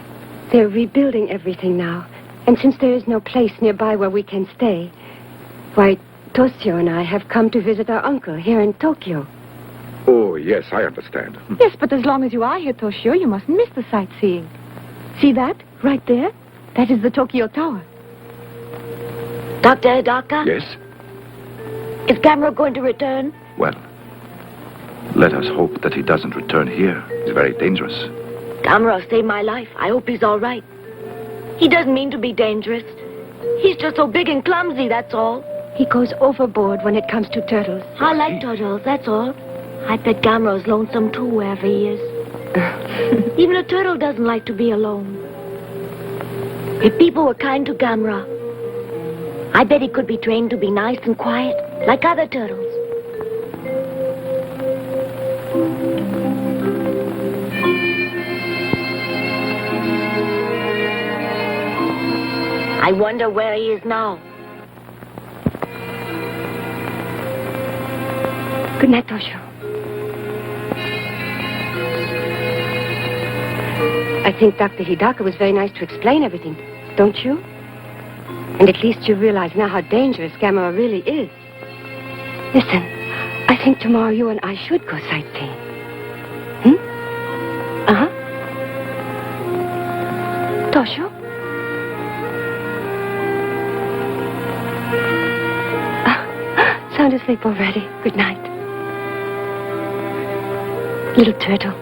They're rebuilding everything now. And since there is no place nearby where we can stay, why, Toshio and I have come to visit our uncle here in Tokyo. Oh, yes, I understand. Yes, but as long as you are here, Toshio, you mustn't miss the sightseeing. See that? Right there? That is the Tokyo Tower. Dr. Hidaka? Yes? Is Gammera going to return? Well, let us hope that he doesn't return here. It's very dangerous. Gammera saved my life. I hope he's all right. He doesn't mean to be dangerous. He's just so big and clumsy, that's all. He goes overboard when it comes to turtles. I like turtles, that's all. I bet Gammera's lonesome too, wherever he is. Even a turtle doesn't like to be alone. If people were kind to Gammera, I bet he could be trained to be nice and quiet, like other turtles. I wonder where he is now. Good night, Toshio. I think Dr. Hidaka was very nice to explain everything, don't you? And at least you realize now how dangerous Gammera really is. Listen, I think tomorrow you and I should go sightseeing. Uh-huh. Toshio? Sound asleep already. Good night. Little turtle.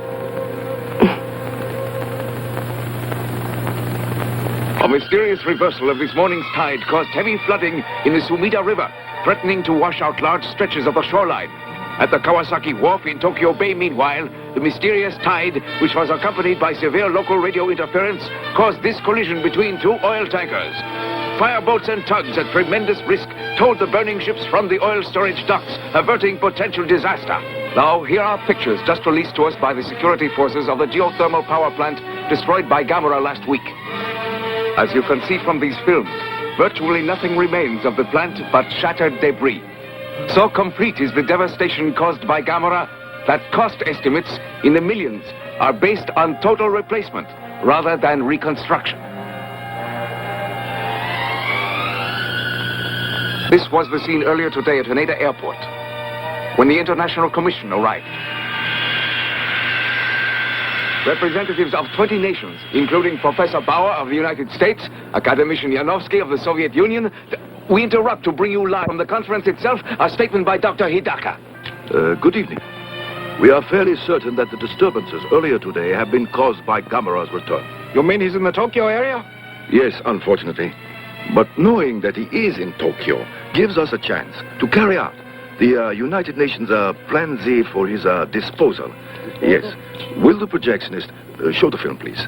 A mysterious reversal of this morning's tide caused heavy flooding in the Sumida River, threatening to wash out large stretches of the shoreline. At the Kawasaki Wharf in Tokyo Bay, meanwhile, the mysterious tide, which was accompanied by severe local radio interference, caused this collision between two oil tankers. Fireboats and tugs at tremendous risk towed the burning ships from the oil storage docks, averting potential disaster. Now, here are pictures just released to us by the security forces of the geothermal power plant destroyed by Gammera last week. As you can see from these films, virtually nothing remains of the plant but shattered debris. So complete is the devastation caused by Gammera that cost estimates in the millions are based on total replacement rather than reconstruction. This was the scene earlier today at Haneda Airport, when the International Commission arrived. Representatives of 20 nations, including Professor Bauer of the United States, Academician Yanovsky of the Soviet Union. We interrupt to bring you live from the conference itself a statement by Dr. Hidaka. Good evening. We are fairly certain that the disturbances earlier today have been caused by Gammera's return. You mean he's in the Tokyo area? Yes, unfortunately. But knowing that he is in Tokyo gives us a chance to carry out the United Nations Plan Z for his disposal. Yes. Will the projectionist show the film, please?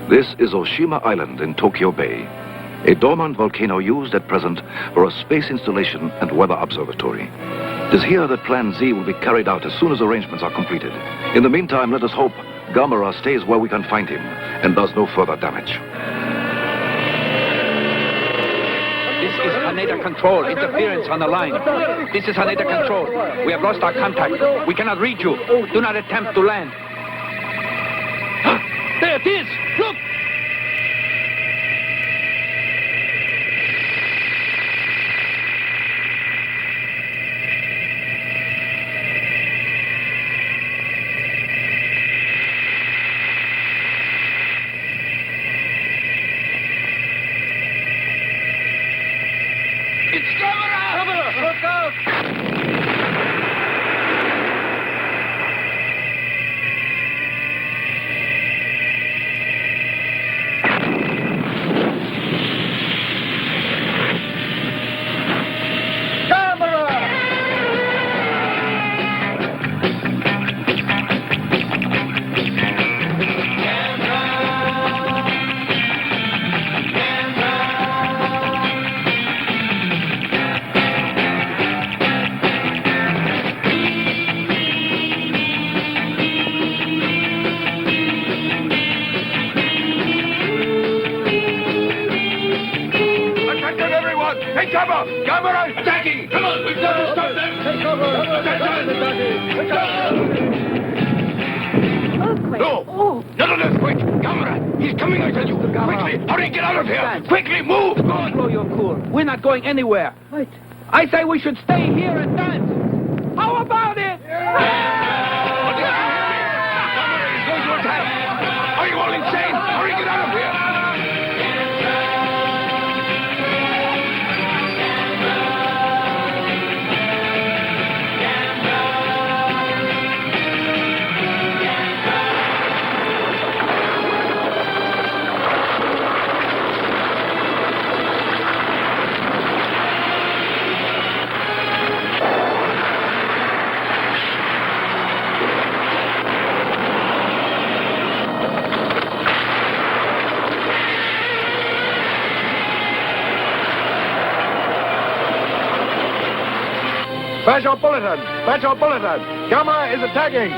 This is Oshima Island in Tokyo Bay, a dormant volcano used at present for a space installation and weather observatory. It is here that Plan Z will be carried out as soon as arrangements are completed. In the meantime, let us hope Gammera stays where we can find him and does no further damage. This is Haneda Control. Interference on the line. This is Haneda Control. We have lost our contact. We cannot reach you. Do not attempt to land. There it is! Look! It's Gammera! Gammera! Look out! No! Not an earthquake! Gammera! He's coming, I tell you! Quickly! Hurry, get out of here! Quickly, move! Go on! Blow your cool. We're not going anywhere. Wait. I say we should stay here and dance. How about it? He's going to attack! Are you all insane? Hurry, get out of here! Special bulletin! Special bulletin! Gammera is attacking!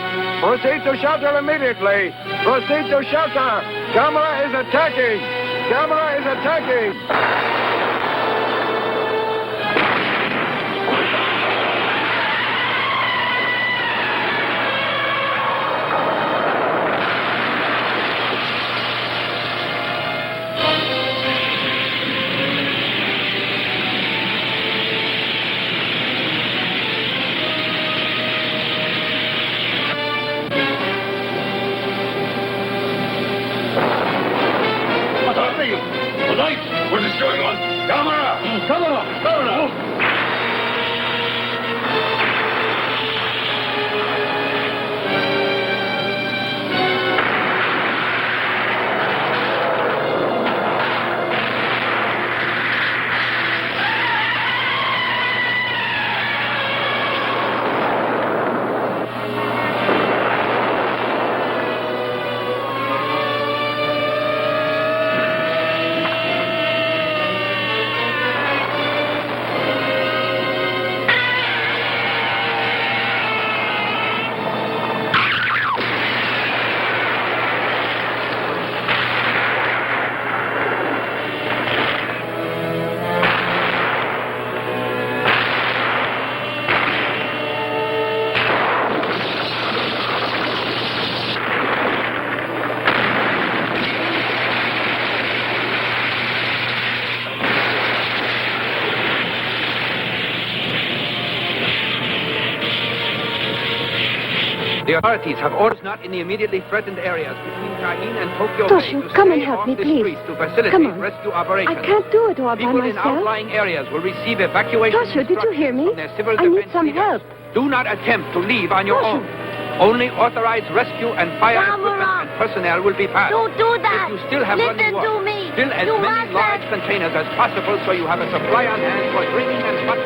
Proceed to shelter immediately! Proceed to shelter! Gammera is attacking! Gammera is attacking! What is going on? Gammera! Gammera! The authorities have orders not in the immediately threatened areas between Shaheen and Tokyo Bay Toshu, to come and stay help off me, the please. streets to facilitate Come on. rescue operations. I can't do it all by People in myself. outlying areas will receive evacuation Toshu, did you hear me? from their civil I need defense some leaders. help. Do not attempt to leave on your Toshu. own. Only authorized rescue and fire equipment and personnel will be passed. Don't do that. If you still have Listen running water, to me. fill as You many mustn't. large containers as possible so you have a supply on hand for drinking and much.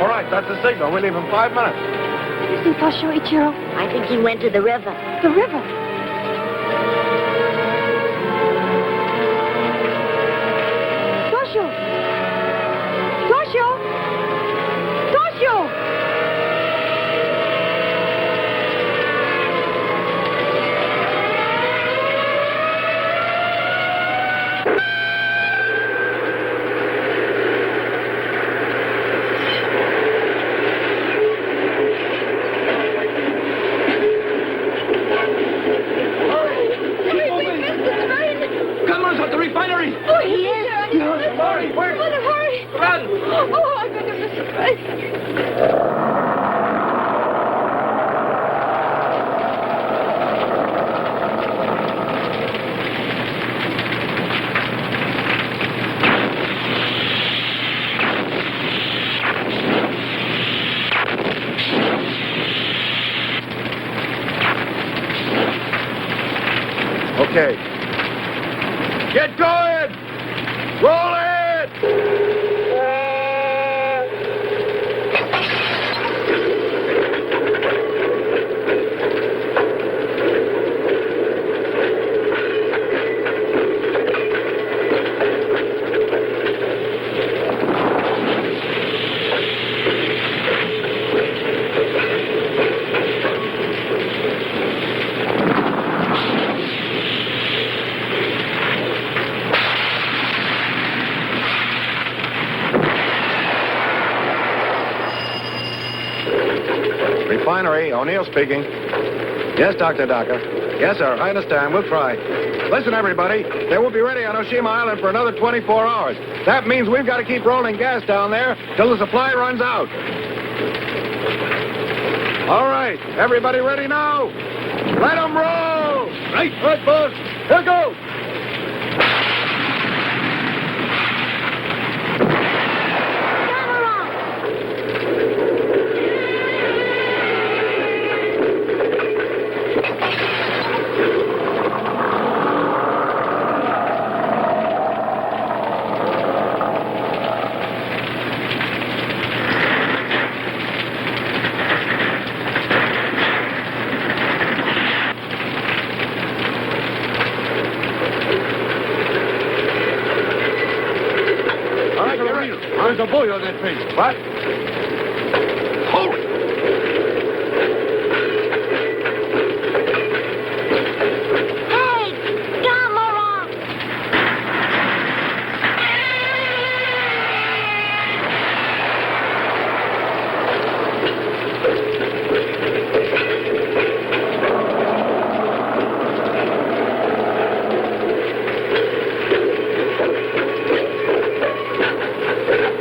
All right, that's the signal. We leave in 5 minutes. Listen, Toshu, Ichiro. I think he went to the river. The river. Toshu! Toshu! Toshu! Gammera's at the refinery! Oh, he is. Hurry, where? Hurry. Run! Oh, I'm going to miss the train. Okay. Get going! Roll it! refinery. O'Neill speaking. Yes, Dr. Hidaka. Yes, sir. I understand. We'll try. Listen, everybody. They won't be ready on Oshima Island for another 24 hours. That means we've got to keep rolling gas down there till the supply runs out. All right. Everybody ready now? Let them roll! Right, boss. Here goes. There's a boy on that face. What? Hold it! Hey, Gammera!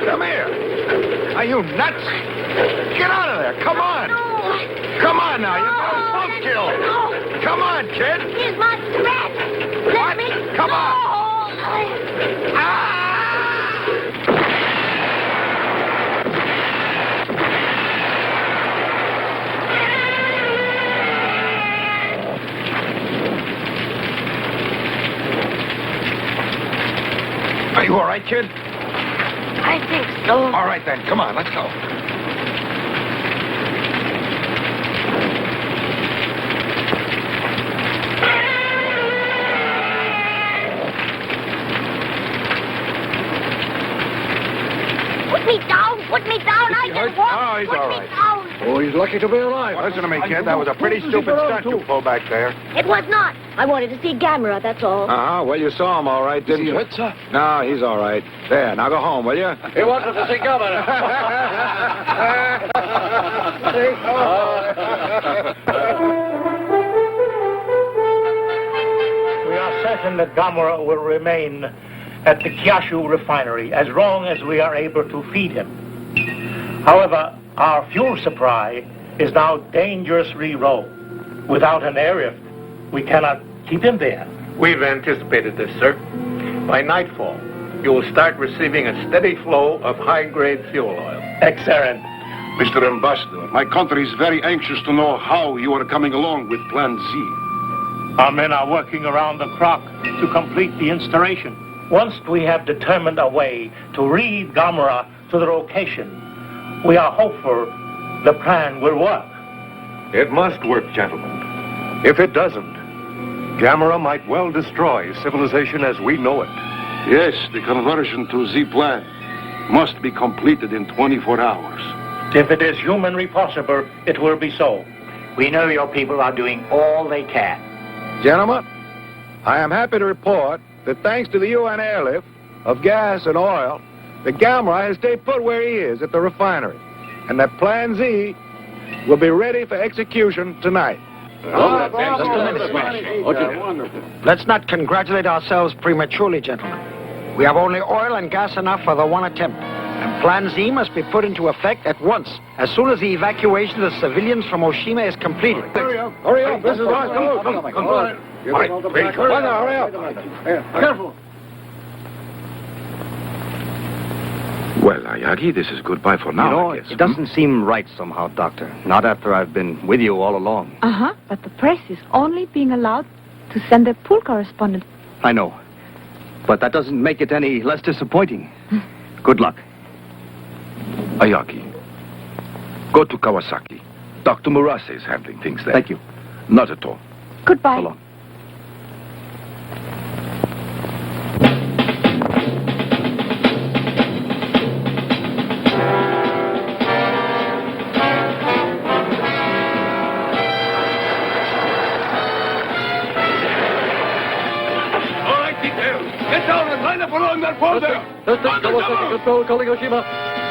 Come here. Are you nuts? Get out of there. Come on. Come on now. You got us both killed. Come on, kid. He's my threat. Let me Come go. on. Are you all right, kid? I think so. All right, then. Come on. Let's go. Put me down. Put me down. I can walk. Oh, he's Put all me right. down. Oh, he's lucky to be alive. Listen to me, kid. That was a pretty stupid stunt you pulled back there. It was not. I wanted to see Gammera, that's all. Uh-huh. Well, you saw him all right, didn't you? sir? No, he's all right. There, now go home, will you? He wanted to see Gammera. We are certain that Gammera will remain at the Kaiju refinery as long as we are able to feed him. However, our fuel supply is now dangerously low. Without an airlift, we cannot keep him there. We've anticipated this, sir. By nightfall, you will start receiving a steady flow of high-grade fuel oil. Excellent. Mr. Ambassador, my country is very anxious to know how you are coming along with Plan Z. Our men are working around the clock to complete the installation. Once we have determined a way to lead Gammera to the location, we are hopeful the plan will work. It must work, gentlemen. If it doesn't, Gammera might well destroy civilization as we know it. Yes, the conversion to Z plan must be completed in 24 hours. If it is humanly possible, it will be so. We know your people are doing all they can. Gentlemen, I am happy to report that thanks to the UN airlift of gas and oil, the Gammera has stayed put where he is at the refinery, and that Plan Z will be ready for execution tonight. Let's not congratulate ourselves prematurely, gentlemen. We have only oil and gas enough for the one attempt. And Plan Z must be put into effect at once, as soon as the evacuation of the civilians from Oshima is completed. Hurry up. Hurry up. This is ours. Come on. All right, please. Hurry up. Careful. Well, Ayagi, this is goodbye for now, You know, I guess. it doesn't seem right somehow, Doctor. Not after I've been with you all along. Uh-huh, but the press is only being allowed to send their pool correspondent. I know. But that doesn't make it any less disappointing. Good luck. Ayagi, go to Kawasaki. Dr. Murase is handling things there. Thank you. Not at all. Goodbye. So long. Get down and line up along that wall there. Testing, Kawasaki Control, calling Oshima.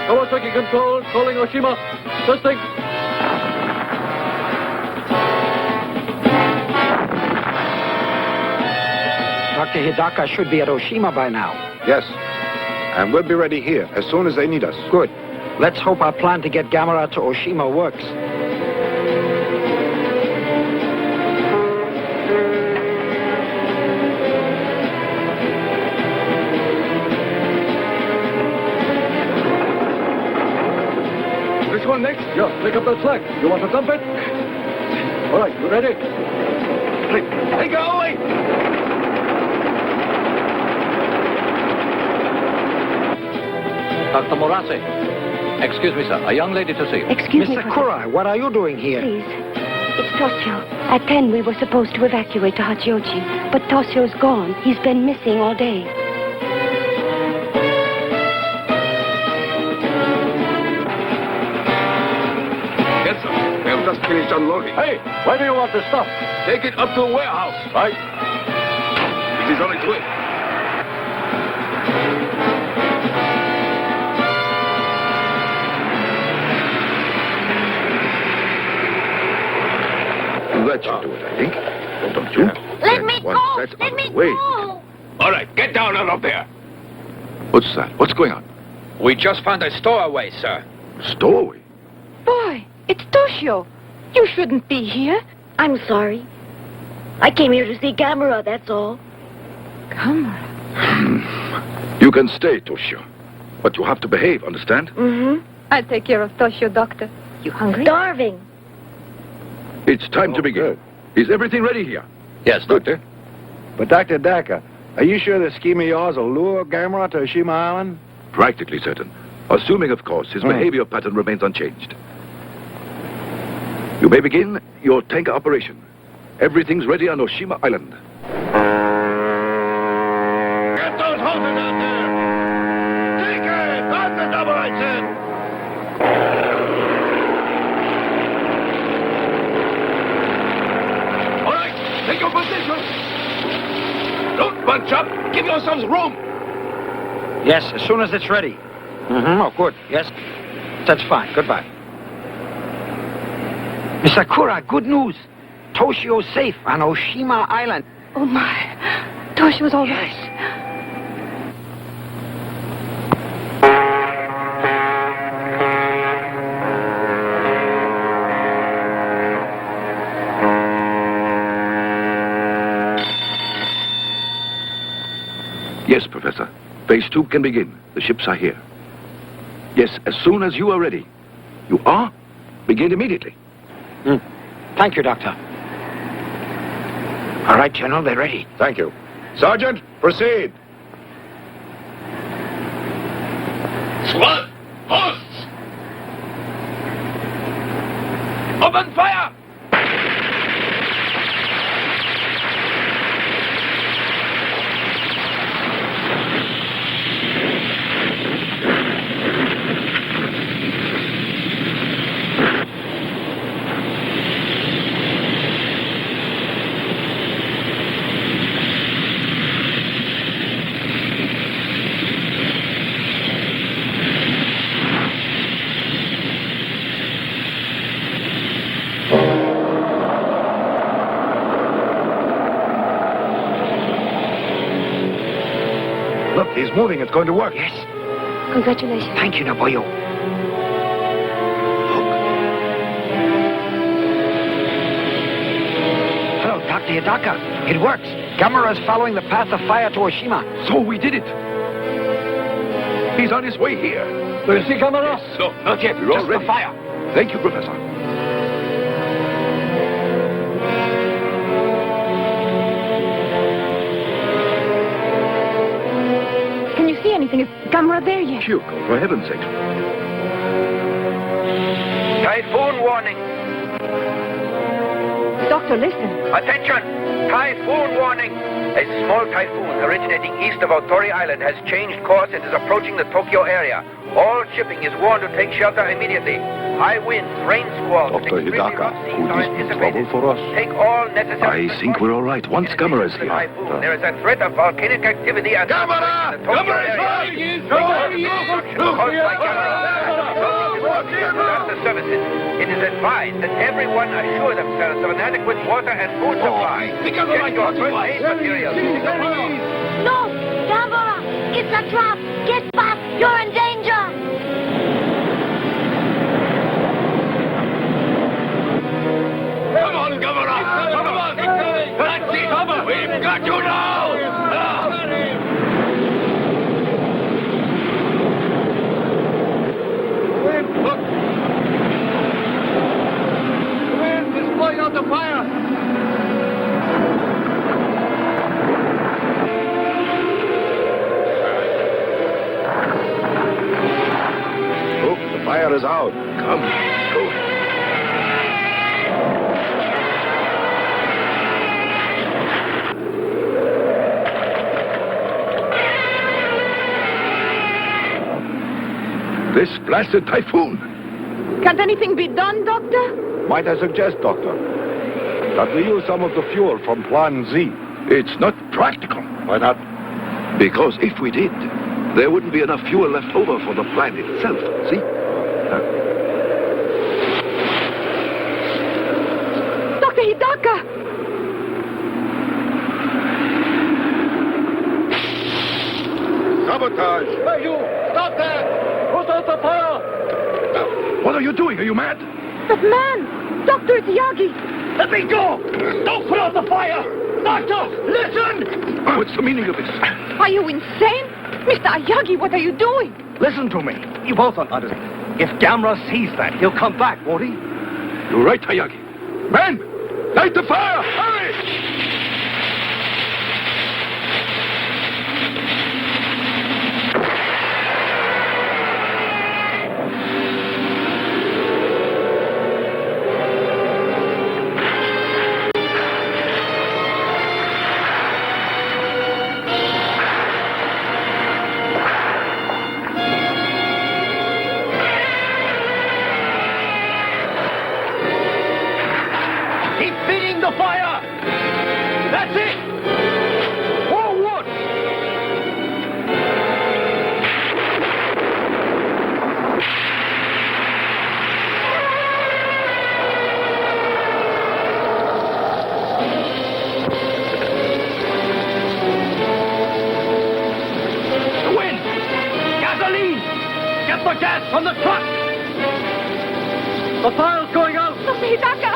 Kawasaki Control, calling Oshima. Testing. Dr. Hidaka should be at Oshima by now. Yes. And we'll be ready here as soon as they need us. Good. Let's hope our plan to get Gammera to Oshima works. Which one next? Yeah, pick up that slack. You want to dump it? All right, you ready? Hey, go away! Dr. Morase. Excuse me, sir. A young lady to see you. Excuse me, Miss Sakurai, what are you doing here? Please. It's Toshio. At 10, we were supposed to evacuate to Hachioji, but Toshio's gone. He's been missing all day. Yes, sir. We have just finished unloading. Hey, where do you want this stuff? Take it up to the warehouse. Right. It is on its way. That should do it, I think. Don't you? Let me Once go! that's Let out me of the way. go! All right, get down out of there. What's that? What's going on? We just found a stowaway, sir. Stowaway? Boy, it's Toshio. You shouldn't be here. I'm sorry. I came here to see Gammera, that's all. Gammera? You can stay, Toshio. But you have to behave, understand? Mm-hmm. I'll take care of Toshio, Doctor. You hungry? Starving. It's time to begin. Is everything ready here? Yes, Doctor. But Dr. Daka, are you sure this scheme of yours will lure Gammera to Oshima Island? Practically certain. Assuming, of course, his behavior pattern remains unchanged. You may begin your tanker operation. Everything's ready on Oshima Island. Get those hoses out there! Take it! That's the double I said! All right, take your position. Don't bunch up. Give yourselves room. Yes, as soon as it's ready. Mm-hmm. Oh, good. Yes. That's fine. Goodbye. Miss Sakura, good news. Toshio's safe on Oshima Island. Oh, my. Toshio's all right. Yes, Professor. Phase 2 can begin. The ships are here. Yes, as soon as you are ready. You are? Begin immediately. Thank you, Doctor. All right, General, they're ready. Thank you. Sergeant, proceed. Squad, hosts. Open fire. Look, he's moving. It's going to work. Yes. Congratulations. Thank you, Naboyo. Hello, Dr. Hidaka. It works. Gammera's following the path of fire to Oshima. So we did it. He's on his way here. Do you see Gammera? Yes. No, not yet. We're Just all ready. the fire. Thank you, Professor. Can you see anything? Is Gammera there yet? Shuko, for heaven's sake. Typhoon warning. Doctor, listen. Attention! Typhoon warning! A small typhoon originating east of Otori Island has changed course and is approaching the Tokyo area. All shipping is warned to take shelter immediately. High winds, rain squalls, and Dr. extremely Hidaka, rough seas could are this be anticipated. trouble for us? Take all necessary... I think we're all right. Once Gammera is here. Typhoon. There is a threat of volcanic activity and... Gammera! in the Tokyo Gammera is area. right! Destruction caused by Gammera. Disaster services. It is advised that everyone assure themselves of an adequate water and food supply. Because of my Check your first consequence. aid materials. a trap! Get back! You're in danger! Come on, Gammera! Come on! That's it! We've got you now! Look! The wind is blowing out the fire! Look, the fire is out. Come, go. This blasted typhoon. Can't anything be done, Doctor? Might I suggest, Doctor, that we use some of the fuel from Plan Z? It's not practical. Why not? Because if we did, there wouldn't be enough fuel left over for the plant itself. See? Dr. Hidaka! Sabotage! Hey, you! Stop there! Put out the fire! What are you doing? Are you mad? That man! Dr. Yagi! Let me go! Don't put out the fire! Doctor, listen! What's the meaning of this? Are you insane? Mr. Ayagi, what are you doing? Listen to me. You both don't understand. If Gammera sees that, he'll come back, won't he? You're right, Hayagi. Men! Light the fire! Hurry! Keep feeding the fire! That's it! Forward! The wind! Gasoline! Get the gas from the truck! The fire's going out! Dr. Hidaka!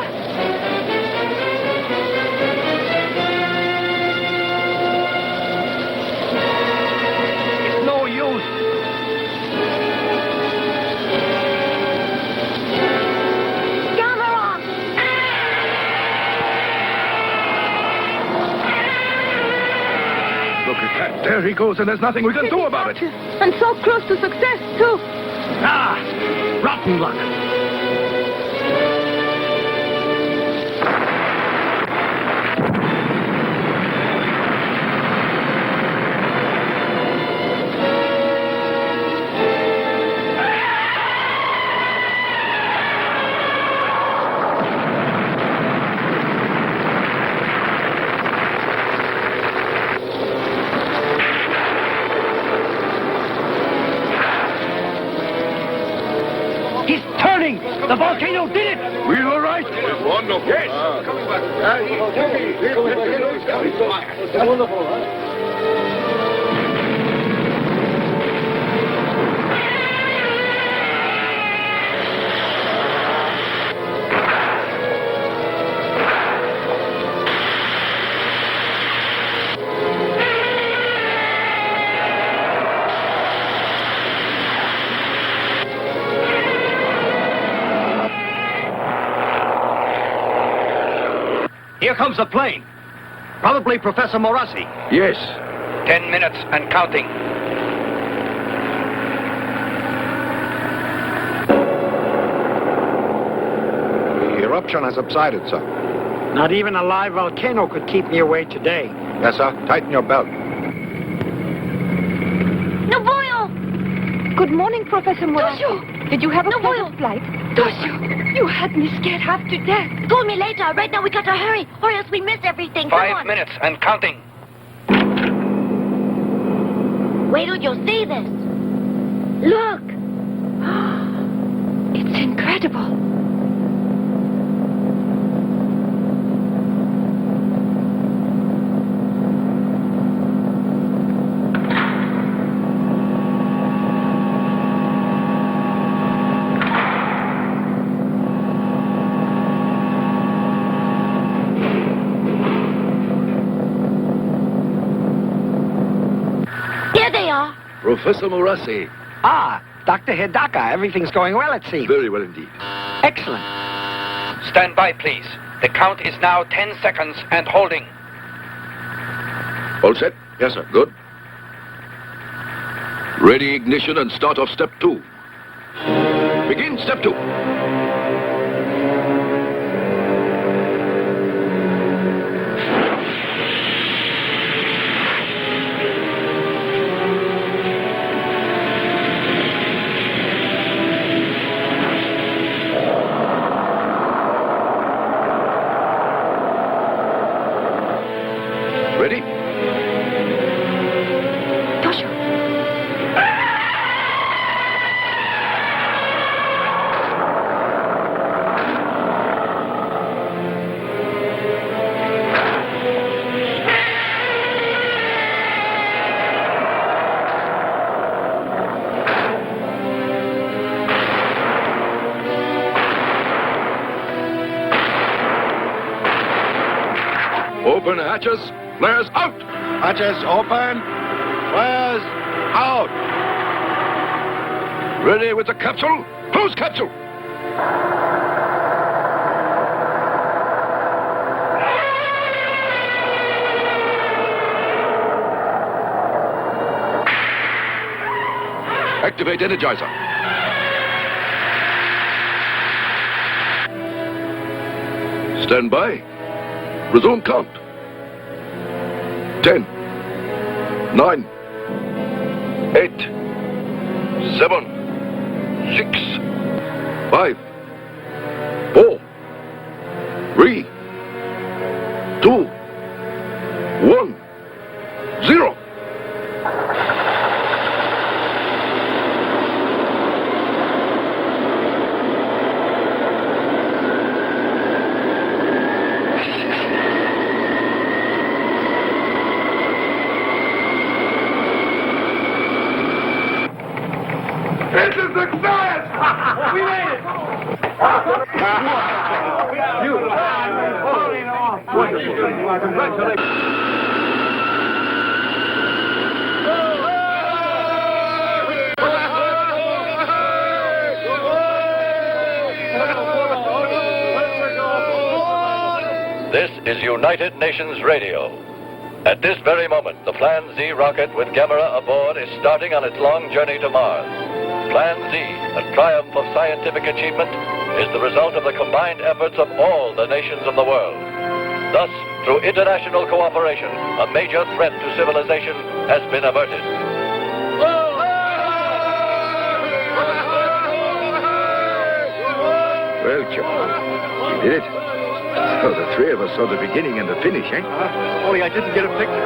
It's no use. Gammera! Look at that. There he goes, and there's nothing we can do about it. And so close to success, too. Ah! Rotten luck. He's turning! The volcano did it! We're all right? Wonderful. Yes. Wonderful, huh? Here comes the plane. Probably Professor Morassi. Yes. 10 minutes and counting. The eruption has subsided, sir. Not even a live volcano could keep me away today. Yes, sir. Tighten your belt. Nobuyo! Good morning, Professor Murasi. Toshio! Did you have a Nobuyo! pleasant flight? Toshio! You had me scared half to death. Call me later. Right now we gotta hurry, or else we miss everything. Come 5 on. minutes and counting. Wait till you see this. Look! It's incredible. There they are. Professor Morassi. Ah, Dr. Hidaka, everything's going well, it seems. Very well indeed. Excellent. Stand by, please. The count is now 10 seconds and holding. All set? Yes, sir. Good. Ready ignition and start off step 2. Begin step 2. Ready? Joshua. Open hatches. Flares out. Hatches open. Flares out. Ready with the capsule. Close capsule. Activate energizer. Stand by. Resume count. 10, 9, 8, 7, 6, 5, 4, 3, 2, 1, 0. It's a success! We made it! Congratulations. This is United Nations Radio. At this very moment, the Plan Z rocket with Gammera aboard is starting on its long journey to Mars. Plan Z, a triumph of scientific achievement, is the result of the combined efforts of all the nations of the world. Thus, through international cooperation, a major threat to civilization has been averted. Well, John, you did it. So the three of us saw the beginning and the finish, eh? Only I didn't get a picture.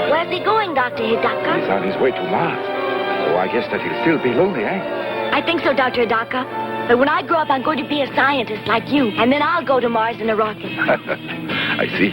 Where's he going, Dr. Hidaka? He's on his way to Mars. So I guess that he'll still be lonely, eh? I think so, Dr. Hidaka. But when I grow up, I'm going to be a scientist like you, and then I'll go to Mars in a rocket. I see.